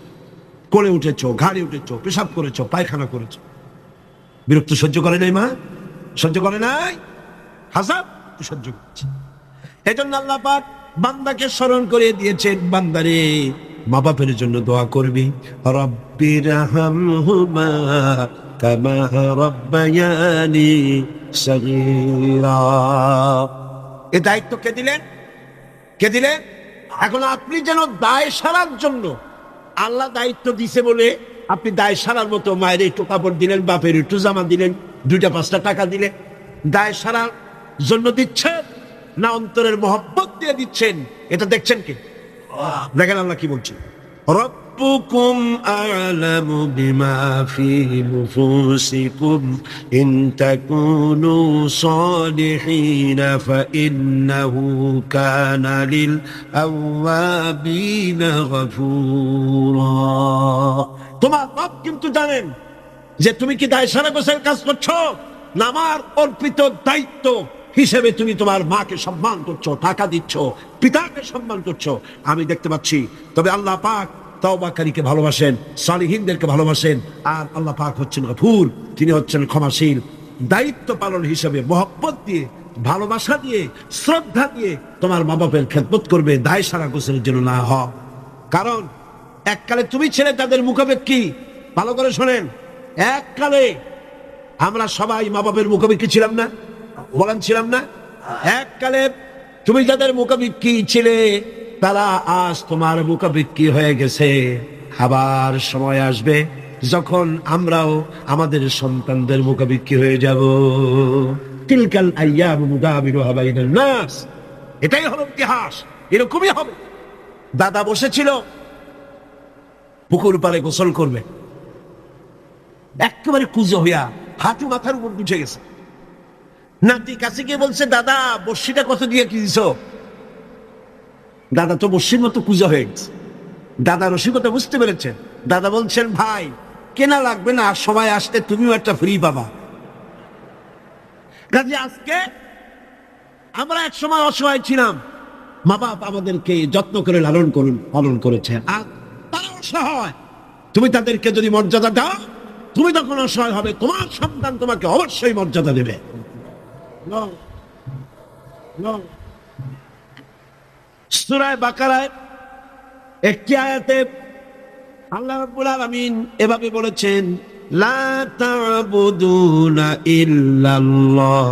কোলে উঠেছো, ঘাড়ে উঠেছো, পেশাব করেছো, পায়খানা করেছো, বিরক্তি সহ্য করে নাই মা? সহ্য করে নাই? হাজার সহ্য করেছে। এই জন্য আল্লাহ পাক বান্দাকে স্মরণ করে দিয়েছেন, বান্দারে মা বাপের জন্য দোয়া করবি, রব্বিরহামহুমা কামা রাব্বায়ানি সগীরা। এই দায়িত্ব কে দিলেন? কে দিলেন? এখন আপনি যেন দায় সারার জন্য, আল্লাহ দায়িত্ব দিছে বলে আপনি দায় সারার মতো মায়ের একটু কাপড় দিলেন, বাপের একটু জামা দিলেন, 2-5টা টাকা দিলেন, দায় সারার জন্য দিচ্ছেন না অন্তরের মহব্বত দিয়ে দিচ্ছেন? এটা দেখছেন কি? দেখেন আল্লাহ কি বলছেন, রব ربكم أعلم بما في نفوسكم إن تكونوا صالحين فإنه كان للأوابين غفورا তোমার রব কিন্তু জানেন যে তুমি কি দায় সারা গোছের কাজ করছো না আমার অর্পিত দায়িত্ব হিসেবে তুমি তোমার মাকে সম্মান করছো, টাকা দিচ্ছ, পিতাকে সম্মান করছো, আমি দেখতে পাচ্ছি। তবে আল্লাহ পাক তওবাকারীকে ভালোবাসেন, সালিহিনদেরকে ভালোবাসেন, আর আল্লাহ পাক হচ্ছেন গফুর, তিনি হচ্ছেন ক্ষমাশীল। দায়িত্ব পালন হিসেবে মহব্বত দিয়ে, ভালোবাসা দিয়ে, শ্রদ্ধা দিয়ে তোমার মা বাপের খেদমত করবে, দায় সারা গোছের জন্য না হয়। কারণ এককালে তুমি ছেলে তাদের মুখাপেক্ষী। ভালো করে শোনেন, এককালে আমরা সবাই মা বাপের মুখাপেক্ষী ছিলাম না? বলেন ছিলাম না? এককালে তুমি যাদের মুখাপেক্ষী ছিলে তারা আজ তোমার মুখাপেক্ষী হয়ে গেছে। আবার সময় আসবে যখন আমরাও আমাদের সন্তানদের মুখাপেক্ষী হয়ে যাব। তিলকাল আইয়াম নুদাবিলুহা বাইনান নাস, এটাই হলো ইতিহাস, এরকমই হবে। দাদা বসেছিল পুকুর পাড়ে গোসল করবে, একেবারে কুজো হইয়া হাঁটু মাথার উপর উঠে গেছে। নাতি কাছে গিয়ে বলছে, দাদা বর্ষিটা কত দিয়ে কি দিছ? দাদা তো বর্ষির মতো কুজো হয়ে গেছে। দাদা রসিকতা বুঝতে পেরেছেন। দাদা বলছেন, ভাই কেনা লাগবে না, সবাই আসতে তুমিও একটা ফ্রি পাবা। কাজে আজকে আমরা এক সময় অসহায় ছিলাম, মা বাপ আমাদেরকে যত্ন করে লালন পালন করেছে, আর তারা অসহায়। তুমি তাদেরকে যদি মর্যাদা দাও, তুমি তখন অসহায় হবে, তোমার সন্তান তোমাকে অবশ্যই মর্যাদা দেবে। সূরা বাকারায় একটি আয়াতে আল্লাহ রাব্বুল আলামিন এভাবে বলেছেন, লা তা'বুদুনা ইল্লাল্লাহ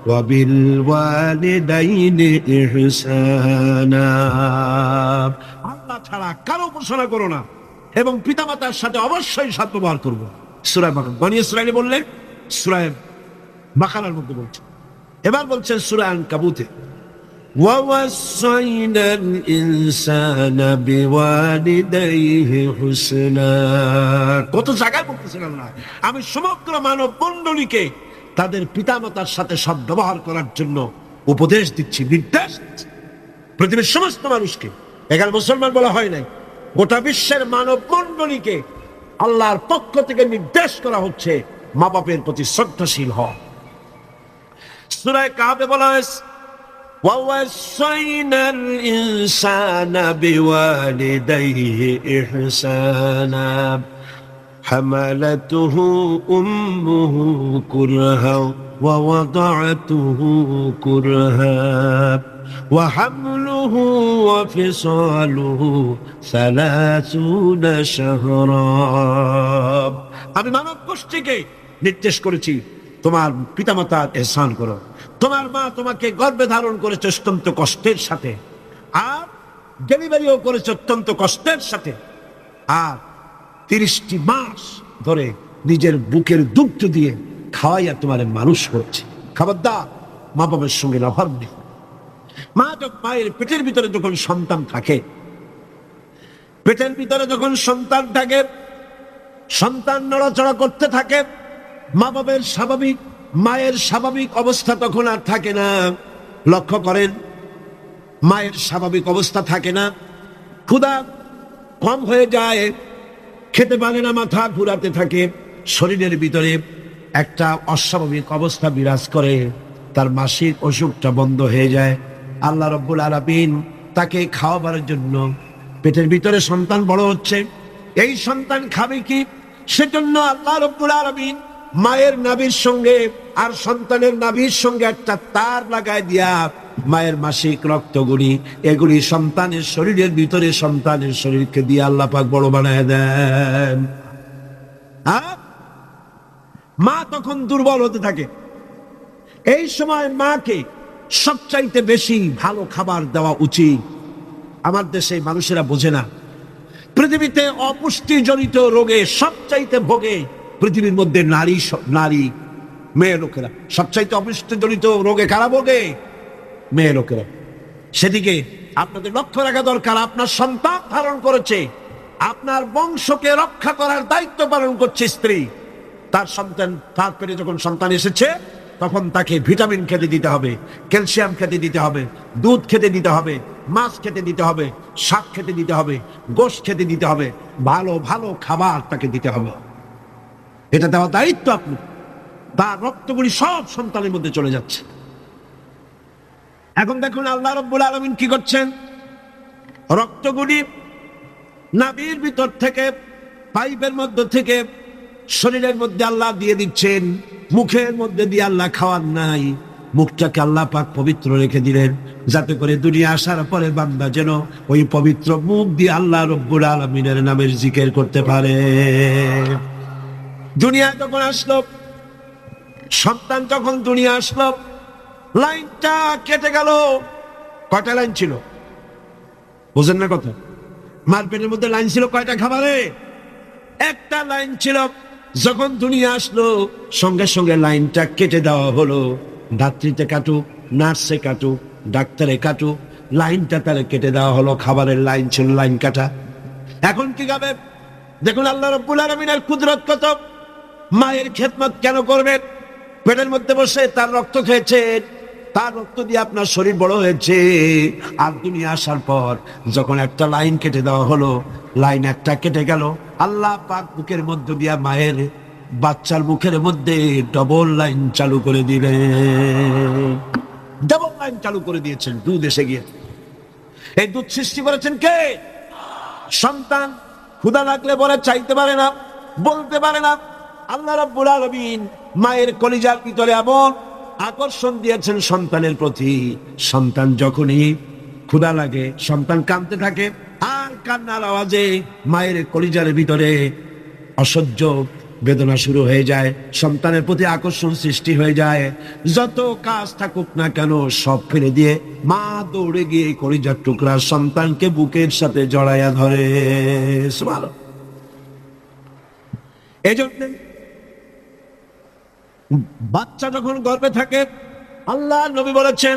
ওয়া বিল ওয়ালিদাইনি ইহসানা। আল্লাহ ছাড়া কারো উপাসনা করো না এবং পিতামাতার সাথে অবশ্যই সদ্ব্যবহার করবো। সূরা বাকারা, বনী ইসরাঈল বললেন সূরা বাকারার মধ্যে বলছেন। এবার বলছেন সূরা আনকাবুতে, ওয়া ওয়াসাইনাল ইনসানা বিওয়ালিদাইহি হুসনা। কত জায়গায় বলতেছেন আল্লাহ, আমি সমগ্র মানব মণ্ডলীকে তাদের পিতামাতার সাথে সদ্ব্যবহার করার জন্য উপদেশ দিচ্ছি, নির্দেশ দিচ্ছি। পৃথিবীর সমস্ত মানুষকে, এখানে মুসলমান বলা হয় নাই, গোটা বিশ্বের মানব মণ্ডলীকে আল্লাহর পক্ষ থেকে নির্দেশ করা হচ্ছে মা বাপের প্রতি শ্রদ্ধাশীল হও। সূরা কাহফে বলা হয়েছে, ওয়া ওয়াসাইনাল ইনসানা বিওয়ালিদাইহি ইহসানা হামালাতুহু উম্মুহু কুরহা ওয়া ওয়াদাআতুহু কুরহা ওয়া হামলুহু ওয়া ফিসালুহু 30 শাহরা। আমি মানব গোষ্ঠীকে নির্দেশ করেছি তোমার পিতামাতার ইহসান করো। তোমার মা তোমাকে গর্ভে ধারণ করেছে অত্যন্ত কষ্টের সাথে, আর ডেলিভারিও করেছে অত্যন্ত কষ্টের সাথে, আর 30টি মাস ধরে নিজের বুকের দুগ্ধ দিয়ে খাওয়াইয়া তোমার মানুষ করছে। খবরদার মা বাবার সঙ্গে লাভার নেই। মায়ের পেটের ভিতরে যখন সন্তান থাকে, পেটের ভিতরে যখন সন্তান থাকে, সন্তান নড়াচড়া করতে থাকে, মা বাবার স্বাভাবিক, মায়ের স্বাভাবিক অবস্থা তখন আর থাকে না। লক্ষ্য করেন, মায়ের স্বাভাবিক অবস্থা থাকে না, ক্ষুধা কম হয়ে যায়, খেতে পারে না, মাথা ঘুরাতে থাকে, শরীরের ভিতরে একটা অস্বাভাবিক অবস্থা বিরাজ করে, তার মাসিক অসুখটা বন্ধ হয়ে যায়। আল্লাহ রাব্বুল আলামিন তাকে খাওয়াবার জন্য, পেটের ভিতরে সন্তান বড় হচ্ছে, এই সন্তান খাবে কি, সেজন্য আল্লাহ রাব্বুল আলামিন মায়ের নাভির সঙ্গে আর সন্তানের নাভির সঙ্গে একটা তার লাগায় দিয়া মায়ের মাসিক রক্তগুলি এগুলি সন্তানের শরীরের ভিতরে, সন্তানের শরীরকে দিয়ে আল্লাহ পাক বড় বানায় দেন। মা তখন দুর্বল হতে থাকে। এই সময় মাকে সবচাইতে বেশি ভালো খাবার দেওয়া উচিত। আমার দেশে মানুষেরা বোঝে না, পৃথিবীতে অপুষ্টিজনিত রোগে সবচাইতে ভোগে পৃথিবীর মধ্যে নারী মেয়ে লোকেরা। সবচাইতে অপুষ্টিজনিত রোগে কারা ভোগে? মেয়ে লোকেরা। সেদিকে আপনাদের লক্ষ্য রাখা দরকার। আপনার সন্তান ধারণ করেছে, আপনার বংশকে রক্ষা করার দায়িত্ব পালন করছে স্ত্রী। তার সন্তান, তার পেটে যখন সন্তান এসেছে তখন তাকে ভিটামিন খেতে দিতে হবে, ক্যালসিয়াম খেতে দিতে হবে, দুধ খেতে দিতে হবে, মাছ খেতে দিতে হবে, শাক খেতে দিতে হবে, গোশত খেতে দিতে হবে, ভালো ভালো খাবার তাকে দিতে হবে। এটা দেওয়া দায়িত্ব আপনি। তার রক্তগুলি সব সন্তানের মধ্যে চলে যাচ্ছে। এখন দেখুন আল্লাহ রাব্বুল আলামিন কি করছেন, রক্তগুলি নাভির ভিতর থেকে, পাইপের মধ্য থেকে শরীরের মধ্যে আল্লাহ দিয়ে দিচ্ছেন। মুখের মধ্যে দিয়ে আল্লাহ খাওয়ার নাই, মুখটাকে আল্লাহ পাক পবিত্র রেখে দিলেন, যাতে করে দুনিয়া আসার পরে বান্দা যেন ওই পবিত্র মুখ দিয়ে আল্লাহ রাব্বুল আলামিনের নামের জিকির করতে পারে। দুনিয়া যখন আসলো, সন্তান যখন দুনিয়া আসলো, লাইনটা কেটে গেল। কয়টা লাইন ছিল বুঝেন না কথা? মার পেটের মধ্যে লাইন ছিল কয়টা খাবারে? একটা লাইন ছিল। যখন দুনিয়া আসলো সঙ্গে সঙ্গে লাইনটা কেটে দেওয়া হলো। ধাত্রীতে কাটুক, নার্সে কাটুক, ডাক্তারে কাটুক, লাইনটা তারা কেটে দেওয়া হলো। খাবারের লাইন ছিল, লাইন কাটা। এখন কি খাবে? দেখুন আল্লাহ রাব্বুল আলামিনের কুদরত কত। মায়ের খেদমত কেন করবেন? পেটের মধ্যে বসে তার রক্ত খেয়েছেন, তার রক্ত দিয়ে আপনার শরীর বড় হয়েছে। আর দুনিয়া আসার পর যখন একটা লাইন কেটে দেওয়া হলো, লাইন একটা কেটে গেল, আল্লাহ পাক বুকের মধ্য দিয়া মায়ের বাচ্চার মুখের মধ্যে ডবল লাইন চালু করে দিলেন। ডবল লাইন চালু করে দিয়েছেন, দুধ এসে গিয়ে। এই দুধ সৃষ্টি করেছেন কে? সন্তান। ক্ষুধা লাগলে বলে চাইতে পারে না, বলতে পারে না। আল্লাহ রাব্বুল আলামিন মায়ের কলিজার ভিতরে এমন আকর্ষণ দিয়েছেন সন্তানের প্রতি। সন্তান যখনই ক্ষুধা লাগে, সন্তান কাঁদতে থাকে, আর কান্নার আওয়াজে মায়ের কলিজার ভিতরে অসহ্য বেদনা শুরু হয়ে যায়, সন্তানের প্রতি আকর্ষণ সৃষ্টি হয়ে যায়। যত কাজ থাকুক না কেন সব ফেলে দিয়ে মা দৌড়ে গিয়ে কলিজার টুকরা সন্তানকে বুকের সাথে জড়াইয়া ধরে। সুবহানাল্লাহ। এজন্য বাচ্চা যখন গর্ভে থাকে, আল্লাহ নবী বলেছেন,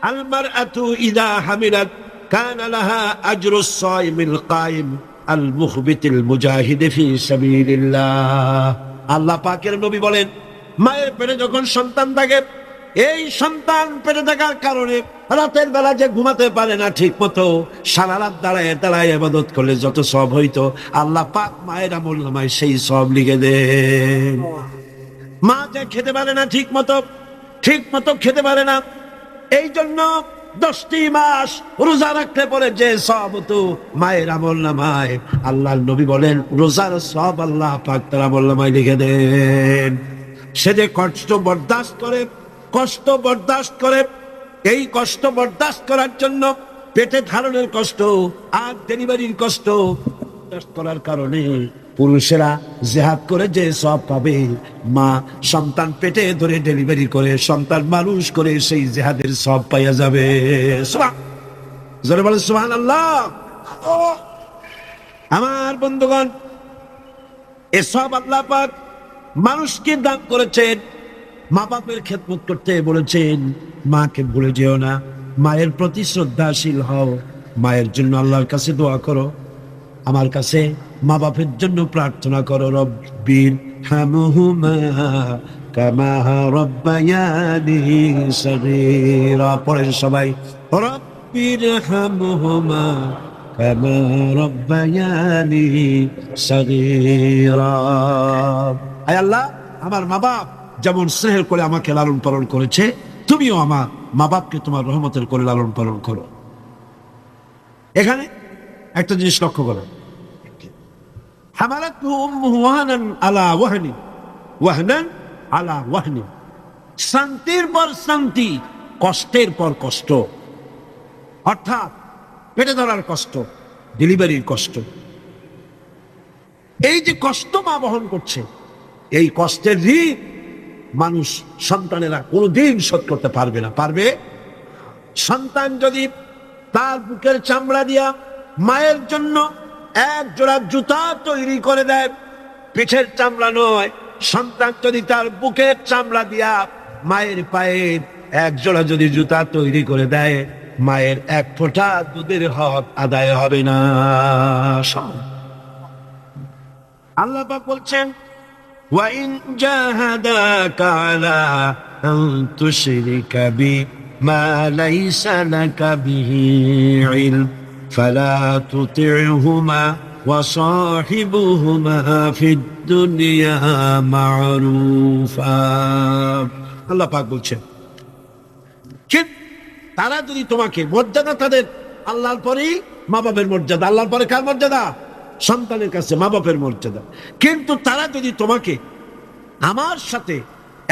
আল মারআতু ইযা হামিলাত কানা লাহা আজরুস সাইমিল কায়েম আল মুখবিতিল মুজাহিদ ফি সাবিলিল্লাহ। আল্লাহ পাকের নবী বলেন, মায়ের পেটে যখন সন্তান থাকে, এই সন্তান পেটে থাকার কারণে রাতের বেলা যে ঘুমাতে পারে না ঠিক মতো, সারা রাত দাঁড়ায় দাঁড়ায় ইবাদত করলে যত সওয়াব হইতো, আল্লাহ পাক মায়ের আমলনামায় সেই সওয়াব লিখে দেন। মা যে খেতে পারে না ঠিক মতো খেতে পারে না, এই জন্য 10টি মাস রোজা রাখতে পরে যে সওয়াব হতো মায়ের আমলনামায়, আল্লাহর নবী বলেন রোজার সওয়াব আল্লাহ পাক তার আমলনামায় লিখে দেন। সে যে কষ্ট বরদাস্ত করে, এই কষ্ট বরদাস্ত করার জন্য পেটে ধারণের কষ্ট আর ডেলিভারির কষ্ট বরদাস্ত করার কারণে পুরুষেরা জিহাদ করে যে সওয়াব পাবে, মা সন্তান পেটে ধরে ডেলিভারি করে সন্তান মানুষ করে সেই জিহাদের সওয়াব পাইয়া যাবে। সুবহানাল্লাহ। আমার বন্ধুগণ, এ সওয়াব আল্লাহ পাক মানুষকে দান করেছেন। মা বাপের খেদমত করতে বলেছেন, মাকে ভুলে যেও না, মায়ের প্রতি শ্রদ্ধাশীল হও, মায়ের জন্য আল্লাহর কাছে দোয়া করো, আমার কাছে মা বাপের জন্য প্রার্থনা করো। রব্বির হামহুমা কামা রাব্বায়ানি সগীরা। পড়েন সবাই, রব্বির হামহুমা কামা রাব্বায়ানি সগীরা। আয় আল্লাহ, আমার মা বাপ যেমন স্নেহের করে আমাকে লালন পালন করেছে, তুমিও আমার মা বাপকে তোমার রহমতের করে লালন পালন করো। এখানে একটা জিনিস লক্ষ্য করো, হামালাতহু উম্মুহু ওয়াহনান আলা ওয়াহনি, ওয়াহনান আলা ওয়াহনি। শান্তির পর শান্তি, কষ্টের পর কষ্ট। অর্থাৎ পেটে ধরার কষ্ট, ডেলিভারির কষ্ট, এই যে কষ্ট মা বহন করছে, এই কষ্টের ঋণ মানুষ সন্তানেরা কোনোদিন শোধ করতে পারবে না। পারবে? সন্তান যদি তার বুকের চামড়া দিয়া মায়ের জন্য এক জোড়া জুতা তৈরি করে দেয়, পিঠের চামড়া নয়, সন্তান যদি তার বুকের চামড়া দিয়া মায়ের পায়ের এক জোড়া যদি জুতা তৈরি করে দেয়, মায়ের এক ফোঁটা দুধের হক আদায় হবে না। আল্লাহ পাক বলছেন ওয়াইন জাহাদাকা আলা আন তুশরিকা বি মা লাইসা লাকা বিহি ইলম ফালা তুতি'হুমা ওয়া সাহিবুহুমা ফিদ দুনিয়া মা'রুফা। আল্লাহ পাক বলছেন তারা যদি তোমাকে, মর্যাদা তাদের আল্লাহর পরেই মা বাপের মর্যাদা, আল্লাহর পরে কার মর্যাদা? সন্তানের কাছে মা বাপের মর্যাদা। কিন্তু তারা যদি তোমাকে আমার সাথে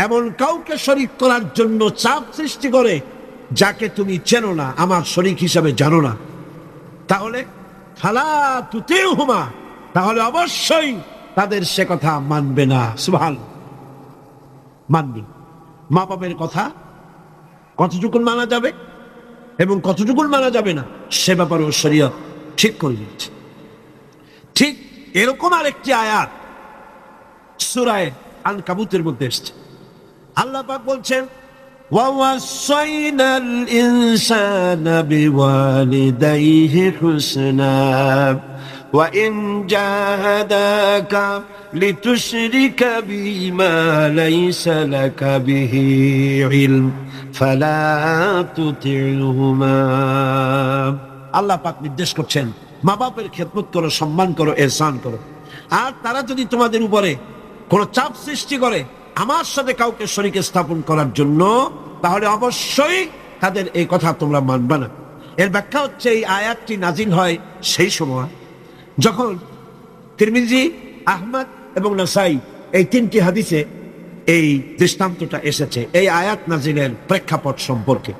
এমন কাউকে শরীক করার জন্য চাপ সৃষ্টি করে যাকে তুমি চেনো না, আমার শরীক হিসাবে জানো না, তাহলে ফালা তুতি'হুমা, তাহলে অবশ্যই তাদের সে কথা মানবে না। সুবহানাল্লাহ, মানবে। মা বাপের কথা কতটুকুন মানা যাবে এবং কতটুকুন মানা যাবে না সে ব্যাপারেও শরীয়ত ঠিক করে দিয়েছে। ঠিক এরকম আরেকটি আয়াত সূরা আনকাবুতের মধ্যে এসেছে। আল্লাহ পাক বলছেন ওয়াওয়াসাইনাল ইনসানা বিওয়ালিদাইহি হুসনা ওয়া ইন জাহাদাকা লিতুশরিকা বিমা লাইসা লাকা বিহি ইলম ফালা তুতি'হুমা। আল্লাহ পাক নির্দেশ করছেন মা বাপের খেদমত করো, সম্মান করো, ইহসান করো। আর তারা যদি তোমাদের উপরে কোন চাপ সৃষ্টি করে আমার সাথে কাউকে শরীকে স্থাপন করার জন্য, তাহলে অবশ্যই তাদের এই কথা তোমরা মানবে না। এর ব্যাখ্যা হচ্ছে এই আয়াতটি নাজিল হয় সেই সময় যখন তিরমিজি, আহমদ এবং নাসাই এই তিনটি হাদিসে এই দৃষ্টান্তটা এসেছে এই আয়াত নাজিলের প্রেক্ষাপট সম্পর্কে।